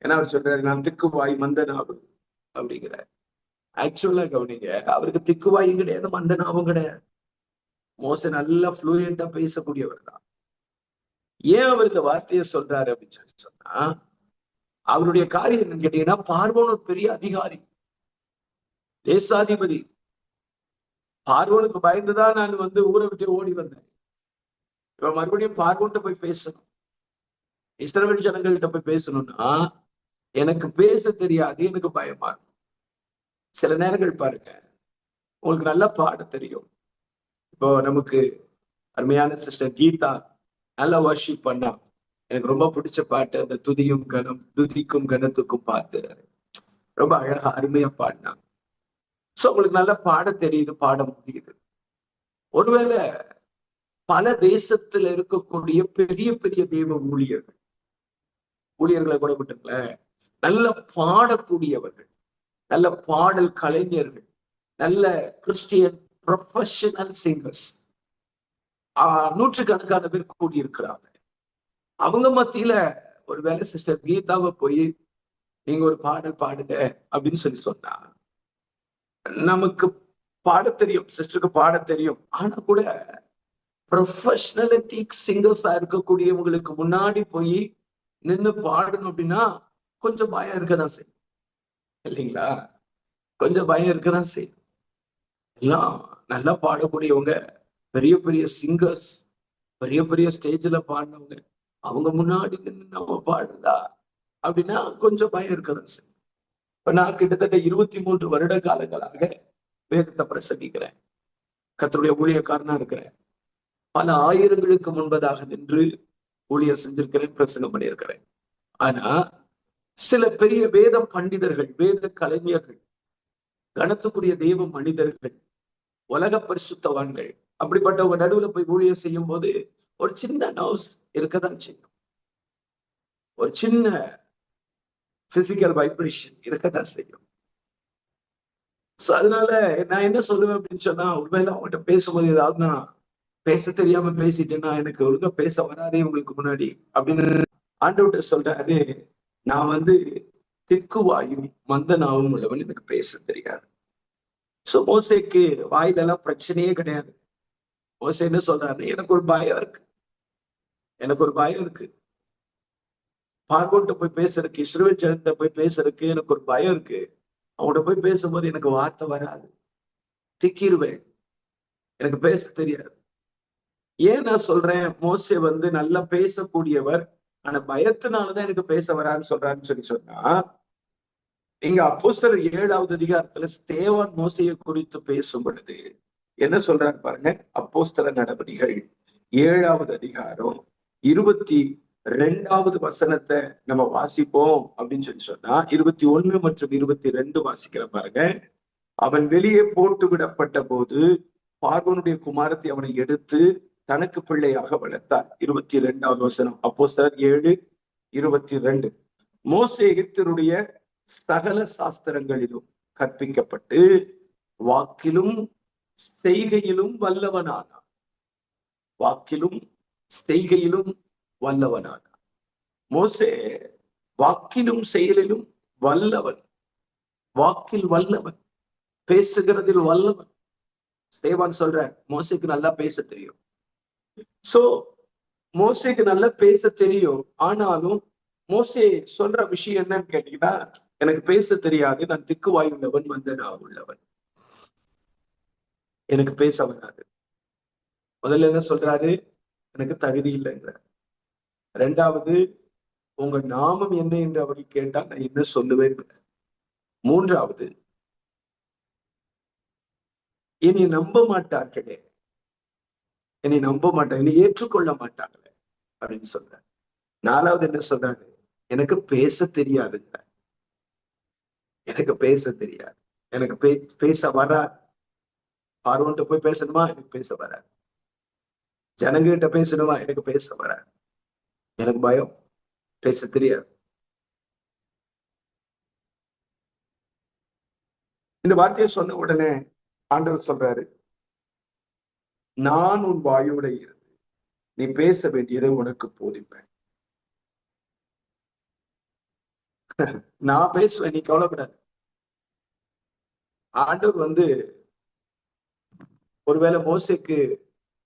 ஏன்னா அவர் சொல்றாரு, நான் திக்கு வாய் மந்தனாகும் அப்படிங்கிற. ஆக்சுவலா கவனிங்க, அவருக்கு திக்குவாயும் கிடையாது, மந்தனாவும் கிடையாது. மோசே நல்லா ஃப்ளூயண்டா பேசக்கூடியவர் தான். ஏன் அவர் இந்த வார்த்தையை சொல்றாரு அப்படின்னு சொல்லி சொன்னா, அவருடைய காரியம் என்னன்னு கேட்டீங்கன்னா, பார்வோன் ஒரு பெரிய அதிகாரி, தேசாதிபதி. பார்வோனுக்கு பயந்துதான் நான் வந்து ஊரை விட்டு ஓடி வந்தேன். இவன் மறுபடியும் பார்வோன்ட்ட போய் பேசணும், இஸ்ரவேல் ஜனங்கள்கிட்ட போய் பேசணும்னா எனக்கு பேச தெரியாது, எனக்கு பயமா இருக்கும். சில நேரங்கள் பாருங்க, உங்களுக்கு நல்லா பாட தெரியும். இப்போ நமக்கு அருமையான சிஸ்டர் கீதா நல்லா வர்ஷிப் பண்ணா, எனக்கு ரொம்ப பிடிச்ச பாட்டு அந்த துதிக்கும் கனத்துக்கும் பார்த்து ரொம்ப அழகா அருமையா பாடினா. சோ உங்களுக்கு நல்லா பாட தெரியுது, பாட முடியுது. ஒருவேளை பல தேசத்துல இருக்கக்கூடிய பெரிய பெரிய தெய்வ ஊழியர்களை கூட விட்டுங்களேன், நல்ல பாடக்கூடியவர்கள், நல்ல பாடல் கலைஞர்கள், நல்ல கிறிஸ்டியன் ப்ரொஃபஷனல் சிங்கர்ஸ் நூற்றுக்கணக்கான பேர் கூடியிருக்கிறாங்க. அவங்க மத்தியில ஒரு வேலை சிஸ்டர் கீதாவை போய் நீங்க ஒரு பாடல் பாடுங்க அப்படின்னு சொல்லி சொன்னா, நமக்கு பாட தெரியும், சிஸ்டருக்கு பாட தெரியும். ஆனா கூட ப்ரொஃபஷனலிட்டிக் சிங்கர்ஸா இருக்கக்கூடியவங்களுக்கு முன்னாடி போய் நின்று பாடணும் அப்படின்னா கொஞ்சம் பயம் இருக்கதான் செய்யும், இல்லைங்களா? கொஞ்சம் பயம் இருக்கதான் செய்யும். எல்லாம் நல்லா பாடக்கூடியவங்க, பெரிய பெரிய சிங்கர்ஸ், பெரிய பெரிய ஸ்டேஜ்ல பாடினவங்க, அவங்க முன்னாடி நின்று நம்ம பாடுதா அப்படின்னா கொஞ்சம் பயம் இருக்கதான் செய்யும். இப்ப நான் கிட்டத்தட்ட 23 வருட காலங்களாக வேதத்தை பிரசங்கிக்கிறேன், கர்த்தருடைய ஊழியக்காரனா இருக்கிறேன். பல ஆயிரங்களுக்கு முன்பதாக நின்று ஊழியர் செஞ்சிருக்கிறேன், பிரசங்கம் பண்ணியிருக்கிறேன். ஆனா சில பெரிய வேத பண்டிதர்கள், வேத கலைஞர்கள், கனத்துக்குரிய தெய்வ மனிதர்கள், உலக பரிசுத்தவான்கள், அப்படிப்பட்டவங்க நடுவுல போய் ஊழியர் செய்யும் போது ஒரு சின்ன நர்வ்ஸ் இருக்கதான் செய்யும், ஒரு சின்ன பிசிக்கல் வைப்ரேஷன் இருக்கதான் செய்யும். அதனால நான் என்ன சொல்லுவேன் அப்படின்னு சொன்னா, ஒருவேளை அவங்ககிட்ட பேசும்போது ஏதாவது நான் பேச தெரியாம பேசிட்டேன்னா, எனக்கு ஒழுங்கா பேச வராதே உங்களுக்கு முன்னாடி அப்படின்னு ஆண்டவர்கிட்ட சொல்றாரு, நான் வந்து திக்குவாயும் மந்தனாவும் உள்ளவன், எனக்கு பேச தெரியாது. சோ மோசேக்கு வாயிலெல்லாம் பிரச்சனையே கிடையாது. மோசே என்ன சொல்றாரு, எனக்கு ஒரு பயம் இருக்கு, பார்வோன்ட்ட போய் பேசுறதுக்கு, இஸ்ரவேல் ஜனத்தை போய் பேசுறதுக்கு எனக்கு ஒரு பயம் இருக்கு. அவங்கள்ட்ட போய் பேசும்போது எனக்கு வார்த்தை வராது, திக்கிருவேன், எனக்கு பேச தெரியாது. ஏன் நான் சொல்றேன் மோசே வந்து நல்லா பேசக்கூடியவர், ஆனா பயத்தினாலதான் எனக்கு பேச வரான்னு சொல்றாருன்னு சொல்லி சொன்னா, இங்க அப்போஸ்தலர் 7வது அதிகாரத்துல ஸ்தேவான் மோசையை குறித்து பேசும் பொழுது என்ன சொல்றாரு பாருங்க. அப்போஸ்தலர் நடபடிகள் 7வது அதிகாரம் 22வது வசனத்தை நம்ம வாசிப்போம் அப்படின்னு சொல்லி சொன்னா, 21 மற்றும் 22 வாசிக்கிற பாருங்க. அவன் வெளியே போட்டு விடப்பட்ட போது பார்வோனுடைய குமாரத்தை அவனை எடுத்து தனக்கு பிள்ளையாக வளர்த்தார். 22வது வசனம், அப்போஸ்தலர் 7:22. மோசே எகிப்தியருடைய சகல சாஸ்திரங்களிலும் கற்பிக்கப்பட்டு வாக்கிலும் செய்கையிலும் வல்லவனானான். வாக்கிலும் செய்கையிலும் வல்லவனானான். மோசே வாக்கிலும் செயலிலும் வல்லவன், வாக்கில் வல்லவன், பேசுகிறதில் வல்லவன். ஸ்தேவான் சொல்ற மோசேக்கு நல்லா பேச தெரியும். சோ மோசேக்கு நல்லா பேச தெரியும். ஆனாலும் மோசே சொல்ற விஷயம் என்னன்னு கேட்டீங்கன்னா, எனக்கு பேச தெரியாது, நான் திக்குவாய் உள்ளவன், மந்தனா உள்ளவன், எனக்கு பேச வராது. முதல்ல என்ன சொல்றாரு, எனக்கு தகுதி இல்லைங்கிற. ரெண்டாவது, உங்க நாமம் என்ன என்று அவர்கள் கேட்டால் நான் என்ன சொல்லுவேன். மூன்றாவது, என்னை நம்ப மாட்டார்களே, என்னை ஏற்றுக்கொள்ள மாட்டாங்களே அப்படின்னு சொல்ற. நாலாவது என்ன சொல்றாரு, எனக்கு பேச தெரியாதுங்க. எனக்கு பேச தெரியாது, எனக்கு பேச வராது. பார்வன்ட்ட போய் பேசணுமா, எனக்கு பேச வராது. ஜனங்கிட்ட பேசணுமா, எனக்கு பேச வராது. எனக்கு பயம், பேச தெரியாது. இந்த வார்த்தையை சொன்ன உடனே ஆண்டவர் சொல்றாரு, நான் உன் வாயோட இருந்து நீ பேச வேண்டியதை உனக்கு போதிப்பேன். நான் பேசுவேன், நீ கவலைப்படாது. ஆண்டவர் ஒருவேளை மோசைக்கு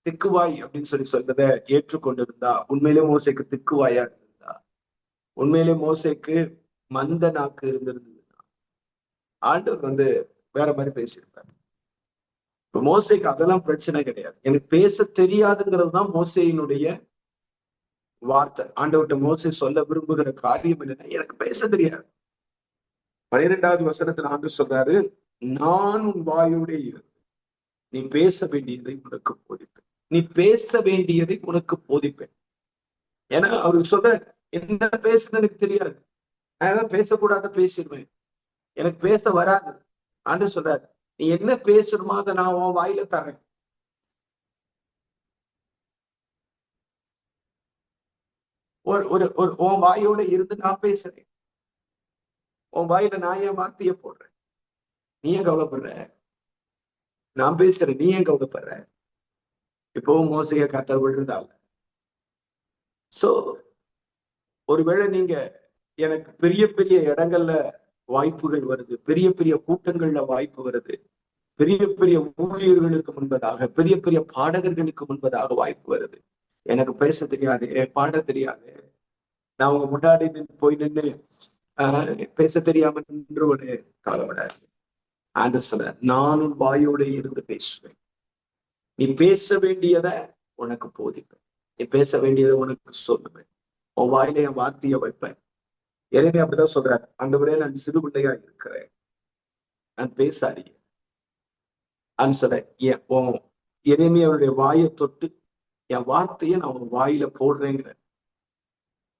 திக்குவாய் அப்படின்னு சொல்றதை ஏற்றுக்கொண்டிருந்தா, உண்மையிலே மோசைக்கு திக்குவாயா இருந்தா, உண்மையிலே மோசைக்கு மந்த நாக்கு இருந்திருந்ததுன்னா, ஆண்டவர் வேற மாதிரி பேசியிருப்பார். இப்ப மோசைக்கு அதெல்லாம் பிரச்சனை கிடையாது. எனக்கு பேச தெரியாதுங்கிறது தான் மோசையினுடைய வார்த்தை. ஆண்டவர்கிட்ட மோசை சொல்ல விரும்புகிற காரியம் என்னன்னா, எனக்கு பேச தெரியாது. 12வது வசனத்துல ஆண்டவர் சொல்றாரு, நான் உன் வாயோட இருந்து நீ பேச வேண்டியதை உனக்கு போதிப்பேன். நீ பேச வேண்டியதை உனக்கு போதிப்பேன். ஏன்னா அவருக்கு சொல்ற, என்ன பேசுன்னு எனக்கு தெரியாது, நான் பேசக்கூடாத பேசிடுவேன், எனக்கு பேச வராது. ஆண்டவர் சொல்றாரு, நீ என்ன பேசணுமோ அதை நான் உன் வாயில தரேன். உன் வாயோட இருந்து நான் பேசுறேன். உன் வாயில நான் என் வார்த்தைய போடுறேன். நீ ஏன் கவலைப்படுற? நான் பேசுறேன், நீ ஏன் கவலைப்படுற? இப்பவும் மோசைய கத்தர் விடுறதா இல்ல. சோ ஒருவேளை நீங்க, எனக்கு பெரிய பெரிய இடங்கள்ல வாய்ப்புகள் வருது, பெரிய பெரிய கூட்டங்கள்ல வாய்ப்பு வருது, பெரிய பெரிய ஊழியர்களுக்கு முன்பதாக, பெரிய பெரிய பாடகர்களுக்கு முன்பதாக வாய்ப்பு வருது, எனக்கு பேச தெரியாது, பாட தெரியாது, நான் உங்க முன்னாடி போய் நின்று பேச தெரியாம நின்று கவலைப்படாது. ஆண்டவர் சொல்ற, நானும் வாயோட இருந்து பேசுவேன். நீ பேச வேண்டியதை உனக்கு போதிப்பேன், நீ பேச வேண்டியதை உனக்கு சொல்லுவேன், உன் வாயில என் வார்த்தையை வைப்பேன். எரேமியா அப்படிதான் சொல்றாரு, ஆண்டவரே நான் சிறு பிள்ளையா இருக்கிறேன், நான் பேசாதீங்க. எரேமியாவுடைய வாயை தொட்டு என் வார்த்தையை நான் உன் வாயில போடுறேங்கிற.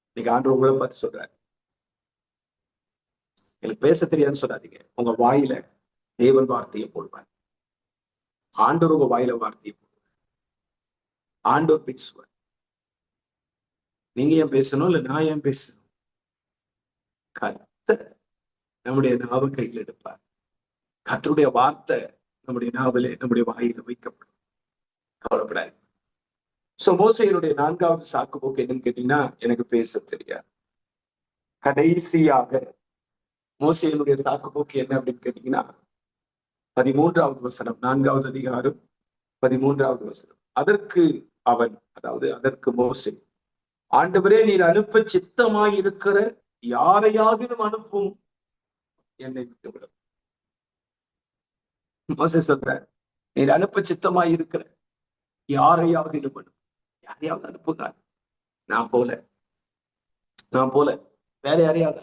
இன்னைக்கு ஆண்டவர் உங்களை பார்த்து சொல்றாரு, எனக்கு பேச தெரியாதுன்னு சொல்லாதீங்க, உங்க வாயில தேவன் வார்த்தையை போடுவார். ஆண்டவர் உங்க வாயில வார்த்தையை போடுவார். ஆண்டவர் பேசுவார். நீங்க ஏன் பேசணும், இல்ல நான் ஏன் பேசணும்? கர்த்தர் நம்முடைய நாவை கையில் எடுப்பார். கர்த்தருடைய வார்த்தை நம்முடைய நாவிலே, நம்முடைய வாயில வைக்கப்படும். கவலைப்படாது. சோ மோசையினுடைய 4வது சாக்கு போக்கு என்னன்னு கேட்டீங்கன்னா, எனக்கு பேச தெரியாது. கடைசியாக மோசையினுடைய சாக்கு போக்கு என்ன அப்படின்னு கேட்டீங்கன்னா, 13வது வசனம், 4வது அதிகாரம் 13வது வசனம். அதற்கு அவன், அதற்கு மோசே, ஆண்டவரே நீர் அனுப்ப சித்தமாய் இருக்கிற யாரையாகிலும் அனுப்பும், என்னை விட்டுவிடும். மோசே சொல்ற, நீர் அனுப்ப சித்தமாய் இருக்கிற யாரையாகிலும் அனுப்பும், யாரையாவது அனுப்புங்க, நான் போல வேற யாரையாவது.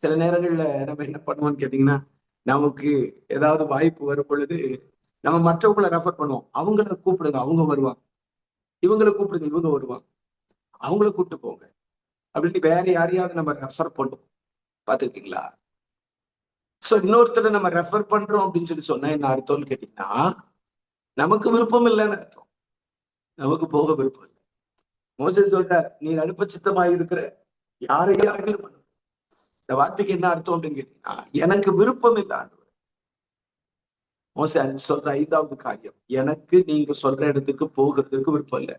சில நேரங்கள்ல நம்ம என்ன பண்ணுவோம்னு கேட்டீங்கன்னா, நமக்கு ஏதாவது வாய்ப்பு வரும் பொழுது நம்ம மற்றவங்களை ரெஃபர் பண்ணுவோம். அவங்கள கூப்பிடுங்க, அவங்க வருவாங்க, இவங்களை கூப்பிடுங்க, இவங்க வருவாங்க, அவங்கள கூப்பிட்டு போங்க அப்படின்னு வேற யாரையாவது நம்ம ரெஃபர் பண்ணுவோம். பாத்துருக்கீங்களா? சோ இன்னொருத்தரை நம்ம ரெஃபர் பண்றோம் அப்படின்னு சொன்னா என்ன அர்த்தம்னு கேட்டீங்கன்னா, நமக்கு விருப்பம் இல்லைன்னு அர்த்தம், நமக்கு போக விருப்பம் இல்லை. மோசே சொல்றார், நீர் அனுப்ப சித்தமாய் இருக்கிற யாரையாகிலும் பண்ணும். இந்த வார்த்தைக்கு என்ன அர்த்தம் அப்படின்னு கேட்டீங்கன்னா, எனக்கு விருப்பம் இல்லை ஆண்டவர். மோசே சொல்ற 5வது காரியம், எனக்கு நீங்க சொல்ற இடத்துக்கு போகிறதுக்கு விருப்பம் இல்லை,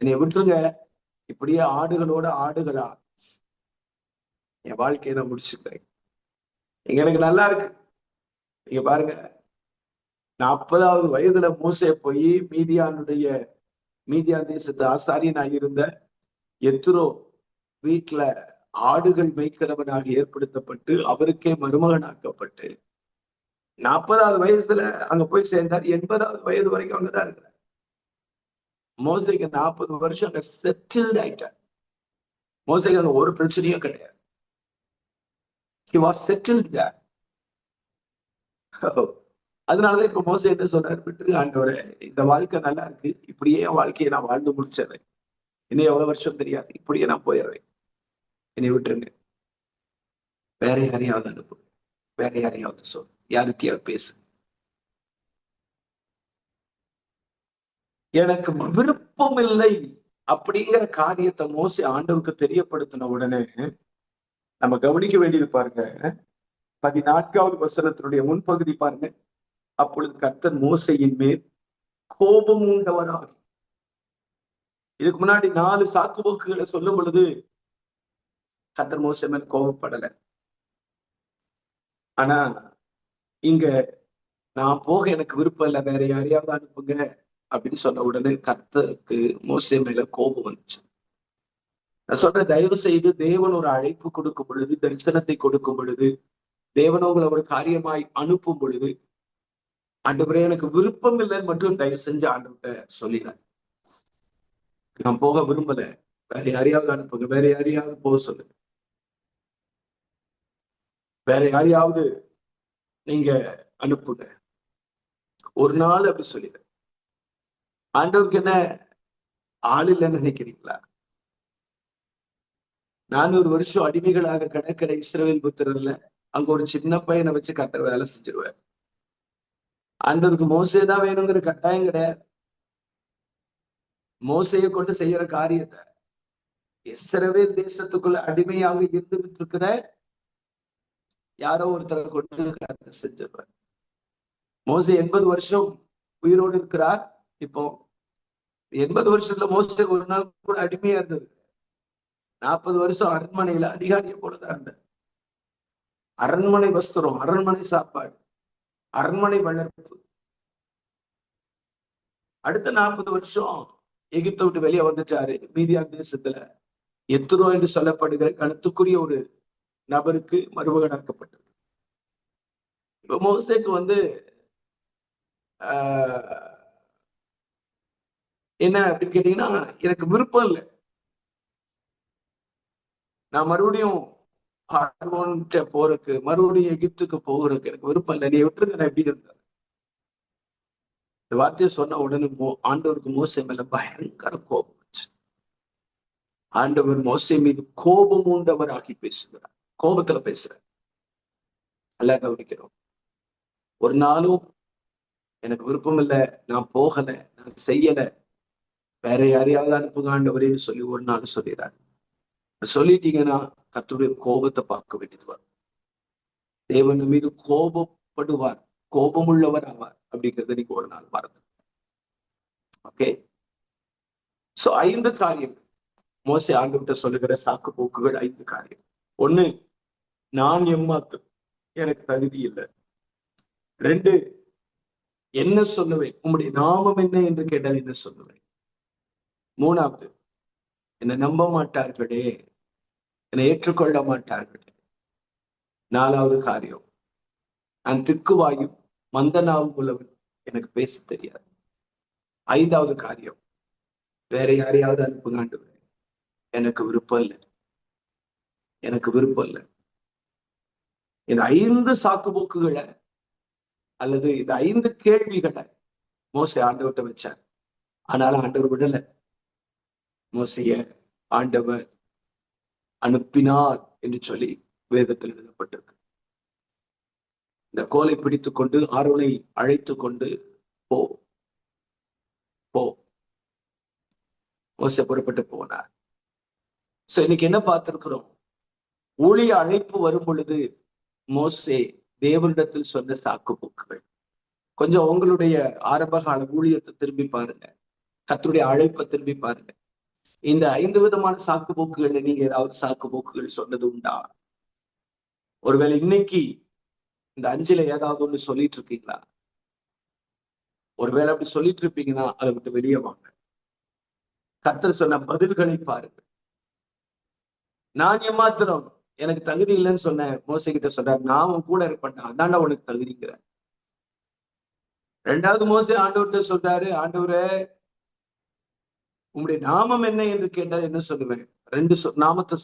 என்னை விட்டுருங்க, இப்படியே ஆடுகளோட ஆடுகளா என் வாழ்க்கையை நான் முடிச்சுக்கிறேன். எனக்கு நல்லா இருக்கு. நீங்க பாருங்க, 40வது வயதுல மோசே போய் மீதியான் தேசத்து ஆசாரியனாக இருந்த எத்ரோ வீட்டுல ஆடுகள் மேய்க்கிறவனாக ஏற்படுத்தப்பட்டு அவருக்கே மருமகனாக்கப்பட்டு 40வது வயசுல அங்க போய் சேர்ந்தார். 80வது வயது வரைக்கும் அங்கதான் இருக்கிறார். மோசைக்கு 40 வருஷம் அங்க செட்டில்ட் ஆயிட்டார். மோசைக்கு அங்க ஒரு பிரச்சனையும் கிடையாது. He was settled there. அதனாலதான் இப்ப மோசே என்ன சொல்றாரு, விட்டு ஆண்டவரே, இந்த வாழ்க்கை நல்லா இருக்கு, இப்படியே என் வாழ்க்கையை நான் வாழ்ந்து முடிச்சிடுறேன், இன்னும் எவ்வளவு வருஷம் தெரியாது, இப்படியே நான் போயிடுறேன், என்னை விட்டுருங்க, வேற யாரையாவது அனுப்பு. வேற யாரையாவது சொல், யாருக்கையாவது பேசு. எனக்கு விருப்பம் இல்லை அப்படிங்கிற காரியத்தை மோசே ஆண்டவருக்கு தெரியப்படுத்தின உடனே நம்ம கவனிக்க வேண்டியது பாருங்க, 14வது வசனத்தினுடைய முன்பகுதி பாருங்க. அப்பொழுது கர்த்தர் மோசையின் மேல் கோபம் உண்டவராகி. இதுக்கு முன்னாடி 4 சாக்குப்போக்குகளை சொல்லும் பொழுது கர்த்தர் மோசே மேல் கோபப்படல. ஆனா இங்க நான் போக எனக்கு விருப்பம் இல்லை, வேற யாரையாவது அனுப்புங்க அப்படின்னு சொன்ன உடனே கர்த்தருக்கு மோசே மேல கோபம் வந்துச்சு. நான் சொல்றேன், தயவு செய்து தேவன் ஒரு அழைப்பு கொடுக்கும் பொழுது, தரிசனத்தை கொடுக்கும் பொழுது, தேவன் உங்களை ஒரு காரியமாய் அனுப்பும் பொழுது, ஆண்டவரே எனக்கு விருப்பம் இல்லைன்னு மட்டும் தயவு செஞ்சு ஆண்டவர்கிட்ட சொல்லிடாது. நான் போக விரும்பல, வேற யாரையாவது அனுப்புங்க, வேற யாரையாவது போக சொல்லுங்க, வேற யாரையாவது நீங்க அனுப்புங்க, ஒரு நாள் அப்படி சொல்லிடு. ஆண்டவருக்கு என்ன ஆள் இல்லைன்னு நினைக்கிறீங்களா? 400 வருஷம் அடிமைகளாக கிடக்கிற இஸ்ரவேல் புத்திரர்ல அங்க ஒரு சின்ன பையனை வச்சு கர்த்தர் வேலை செஞ்சிருவார். ஆண்டவருக்கு மோசேதான் வேணுங்கிற கட்டாயம் கிடையாது. மோசையை கொண்டு செய்யற காரியத்தை இஸ்ரவேல் தேசத்துக்குள்ள அடிமையாக இருந்துட்டு இருக்கிற யாரோ ஒருத்தரை கொண்டு கர்த்தர் செஞ்சிருவார். மோசே 80 வருஷம் உயிரோடு இருக்கிறார். இப்போ 80 வருஷத்துல மோசே ஒரு நாள் கூட அடிமையா இருந்தது. 40 வருஷம் அரண்மனையில அதிகாரியை போலதான் இருந்தார். அரண்மனை வஸ்திரம், அரண்மனை சாப்பாடு, அரண்மனை வளர்ப்பு. அடுத்த 40 வருஷம் எகிப்தை விட்டு வெளியே வந்துட்டாரு. மீதியா தேசத்துல எத்ரோ என்று சொல்லப்படுகிற கணத்துக்குரிய ஒரு நபருக்கு மறுமகனாக்கப்பட்டது. இப்ப மோசேக்கு என்ன அப்படின்னு கேட்டீங்கன்னா, எனக்கு விருப்பம் இல்லை, நான் மறுபடியும் போறதுக்கு, மறுபடியும் எகிப்துக்கு போகிறதுக்கு எனக்கு விருப்பம் இல்லை, நீ விட்டுருங்க, நான் எப்படி இருந்தேன். இந்த வார்த்தையை சொன்ன உடனே ஆண்டவருக்கு மோசே மேல பயங்கர கோபம் வச்சு. ஆண்டவர் மோசே மீது கோபம் உண்டவர் ஆகி பேசுகிறார். கோபத்துல பேசுறார். நல்லா கவனிக்கிறோம். ஒரு நாளும் எனக்கு விருப்பம் இல்லை, நான் போகல, நான் செய்யல, வேற யாரையாவது அனுப்புங்க ஆண்டவரேன்னு சொல்லி ஒரு நாள் சொல்லிடுறாரு. சொல்லிட்டீங்கன்னா கர்த்தருடைய கோபத்தை பார்க்க வேண்டியது வரும். தேவன் மீது கோபப்படுவார், கோபம் உள்ளவர் ஆவார் அப்படிங்கிறத நீங்க ஒரு நாள் மறந்து. ஓகே, சோ 5 காரியங்கள் மோசே ஆண்டவர்கிட்ட சொல்லுகிற சாக்கு போக்குகள். 5 காரியம். 1, நான் ஏமாத்து, எனக்கு தகுதி இல்லை. 2, என்ன சொல்லுவேன், உம்முடைய நாமம் என்ன என்று கேட்டால் என்ன சொல்லுவேன். 3வது, என்னை நம்ப மாட்டார்களே, என்னை ஏற்றுக்கொள்ள மாட்டார்களே. 4வது காரியம், நான் திக்குவாயும் மந்தனாவும் உள்ளவன், எனக்கு பேச தெரியாது. 5வது காரியம், வேற யாரையாவது அனுப்புங்க ஆண்டவரே, எனக்கு விருப்பம் இல்லை, எனக்கு விருப்பம் இல்லை. இந்த 5 சாக்குப்போக்குகளை அல்லது இந்த 5 கேள்விகளை மோசே ஆண்டவர்கிட்ட வச்சார். ஆனாலும் ஆண்டவர் விடல. மோசைய ஆண்டவர் அனுப்பினார் என்று சொல்லி வேதத்தில் எழுதப்பட்டிருக்கு. இந்த கோலை பிடித்துக் கொண்டு ஆரோனை அழைத்து கொண்டு போ போ மோசே புறப்பட்டு போனார். சோ இன்னைக்கு என்ன பார்த்திருக்கிறோம்? ஊழிய அழைப்பு வரும் பொழுது மோசே தேவனிடத்தில் சொன்ன சாக்கு போக்குகள். கொஞ்சம் உங்களுடைய ஆரம்ப கால ஊழியத்தை திரும்பி பாருங்க, கர்த்தருடைய அழைப்பை திரும்பி பாருங்க. இந்த 5 விதமான சாக்கு போக்குகள் நீங்க ஏதாவது சாக்கு போக்குகள் சொன்னது உண்டா? ஒருவேளை இன்னைக்கு இந்த 5ல ஏதாவது ஒண்ணு சொல்லிட்டு இருக்கீங்களா? ஒருவேளை அப்படி சொல்லிட்டு இருப்பீங்கன்னா அதை விட்டு வெளியே வாங்க. கர்த்தர் சொன்ன பதில்களை பாருங்க. நான் ஏமாத்திரம், எனக்கு தகுதி இல்லைன்னு சொன்னேன். மோசே கிட்ட சொல்றாரு, நான் உன் கூட இருப்பேன்டா, அதான்டா உனக்கு தகுதிங்கிற. 2வது மோசே ஆண்டவர்கிட்ட சொல்றாரு, ஆண்டவரே உங்களுடைய நாமம் என்ன என்று கேட்டால் என்ன சொல்லுவேன்? 2 நாமத்தை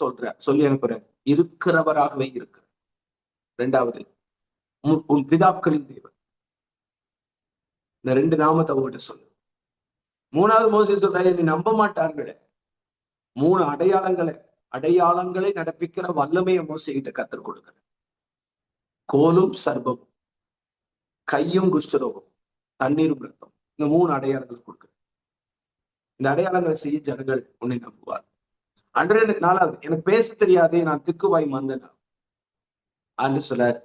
சொல்லி அனுப்புறேன். இருக்கிறவராகவே இருக்கு. 2வது, உன் பிதாக்களின் தேவன். இந்த 2 நாமத்தை அவங்ககிட்ட சொல்லு. 3வது மோசே சொல்றாரு, நீ நம்ப மாட்டார்களே. 3 அடையாளங்களை நடப்பிக்கிற வல்லமையை மோசே கிட்ட கற்றுக் கொடுக்குற. கோலும் சர்பம், கையும் குஷ்டரோகம், தண்ணீரும் ரத்தம். இந்த 3 அடையாளங்களை கொடுக்க. இந்த அடையாளங்களை செய்ய ஜனங்கள் உன்னை நம்புவார். 4வது, எனக்கு பேச தெரியாதே, நான் திக்குவாய் மந்தனா. ஆண்டு சொல்லார்,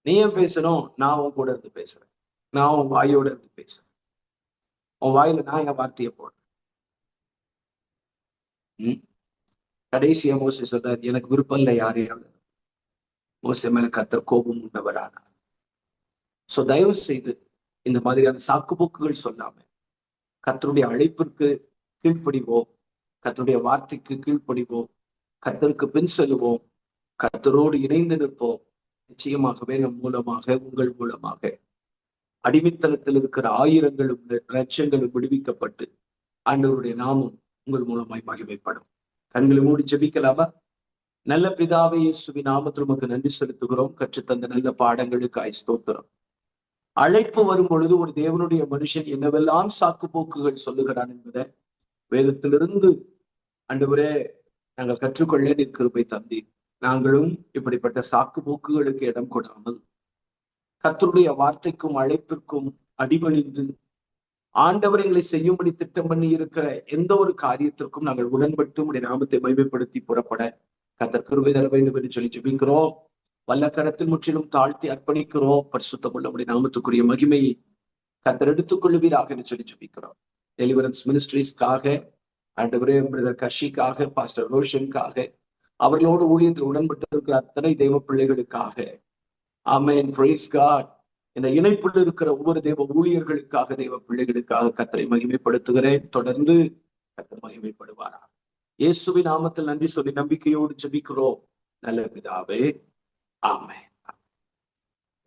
நீ ஏன் பேசணும்? நான் உன் கூட இருந்து பேசுறேன். நான் உன் வாயோட இருந்து பேசுறேன். உன் வாயில நான் என் வார்த்தையை போடுறேன். கடைசியா மோசே சொல்றார், எனக்கு விருப்பம் இல்லை யாரையாவது. மோசே மேல கர்த்தர் கோபம் உண்டவரானார். சோ தயவு செய்து இந்த மாதிரியான சாக்குப்போக்குகள் சொல்லாம கர்த்தருடைய அழைப்பிற்கு கீழ்ப்படிவோம், கர்த்தருடைய வார்த்தைக்கு கீழ்ப்படிவோம், கர்த்தருக்கு பின் செல்லுவோம், கர்த்தரோடு இணைந்து நிற்போம். நிச்சயமாகவே நம் மூலமாக, உங்கள் மூலமாக அடிமைத்தனத்தில் இருக்கிற ஆயிரங்களும் லட்சங்களும் விடுவிக்கப்பட்டு ஆண்டவருடைய நாமம் உங்கள் மூலமாய் மகிமைப்படும். கண்களை மூடி ஜெபிக்கலாமா? நல்ல பிதாவே, இயேசுவின் நாமத்தில் உமக்கு நன்றி செலுத்துகிறோம். கற்றுத்தந்த நல்ல பாடங்களுக்கு ஸ்தோத்திரம். அழைப்பு வரும் பொழுது ஒரு தேவனுடைய மனுஷன் என்னவெல்லாம் சாக்கு போக்குகள் சொல்லுகிறான் என்பதை வேதத்திலிருந்து ஆண்டவரே நாங்கள் கற்றுக்கொள்ள நீர் கிருபை தந்தீர். நாங்களும் இப்படிப்பட்ட சாக்கு போக்குகளுக்கு இடம் கொடாமல் கர்த்தருடைய வார்த்தைக்கும் அழைப்பிற்கும் அடிபணிந்து ஆண்டவர் எங்களை செய்யும்படி திட்டம் பண்ணி இருக்கிற எந்த ஒரு காரியத்திற்கும் நாங்கள் உடன்பட்டு உடைய நாமத்தை மகிமைப்படுத்தி புறப்பட கர்த்தர் கிருபை தர வேண்டும் என்று சொல்லி ஜெபிக்கிறோம். வல்ல கரத்தில் முற்றிலும் தாழ்த்தி அர்ப்பணிக்கிறோம். பரிசுத்தமுள்ள உடைய நாமத்துக்குரிய மகிமையை கர்த்தர் எடுத்துக் கொள்ளுவீராக என்று சொல்லி ஜெபிக்கிறோம். டெலிவரன்ஸ் மினிஸ்ட்ரீஸ்க்காக, ஆண்டவரே பிரதர் கஷிக்காக, பாஸ்டர் ரோஷனுக்காக, அவர்களோடு ஊழியத்தில் உடன்பட்டு இருக்கிற அத்தனை தெய்வ பிள்ளைகளுக்காக, ஆமென், பிரைஸ் காட். இந்த இணைப்பில் இருக்கிற ஒவ்வொரு தெய்வ ஊழியர்களுக்காக, தெய்வ பிள்ளைகளுக்காக கர்த்தரை மகிமைப்படுத்துகிறேன். தொடர்ந்து கர்த்தர் மகிமைப்படுவாரா. இயேசுவின் நாமத்தில் நன்றி சொல்லி நம்பிக்கையோடு ஜெபிக்கிறோம் நல்ல பிதாவே, ஆமென்.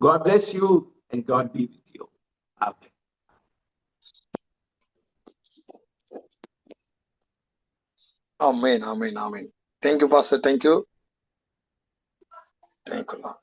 God bless you and God be with you. Amen. Amen, amen, amen. Thank you, Pastor. Thank you. Thank you, Lord.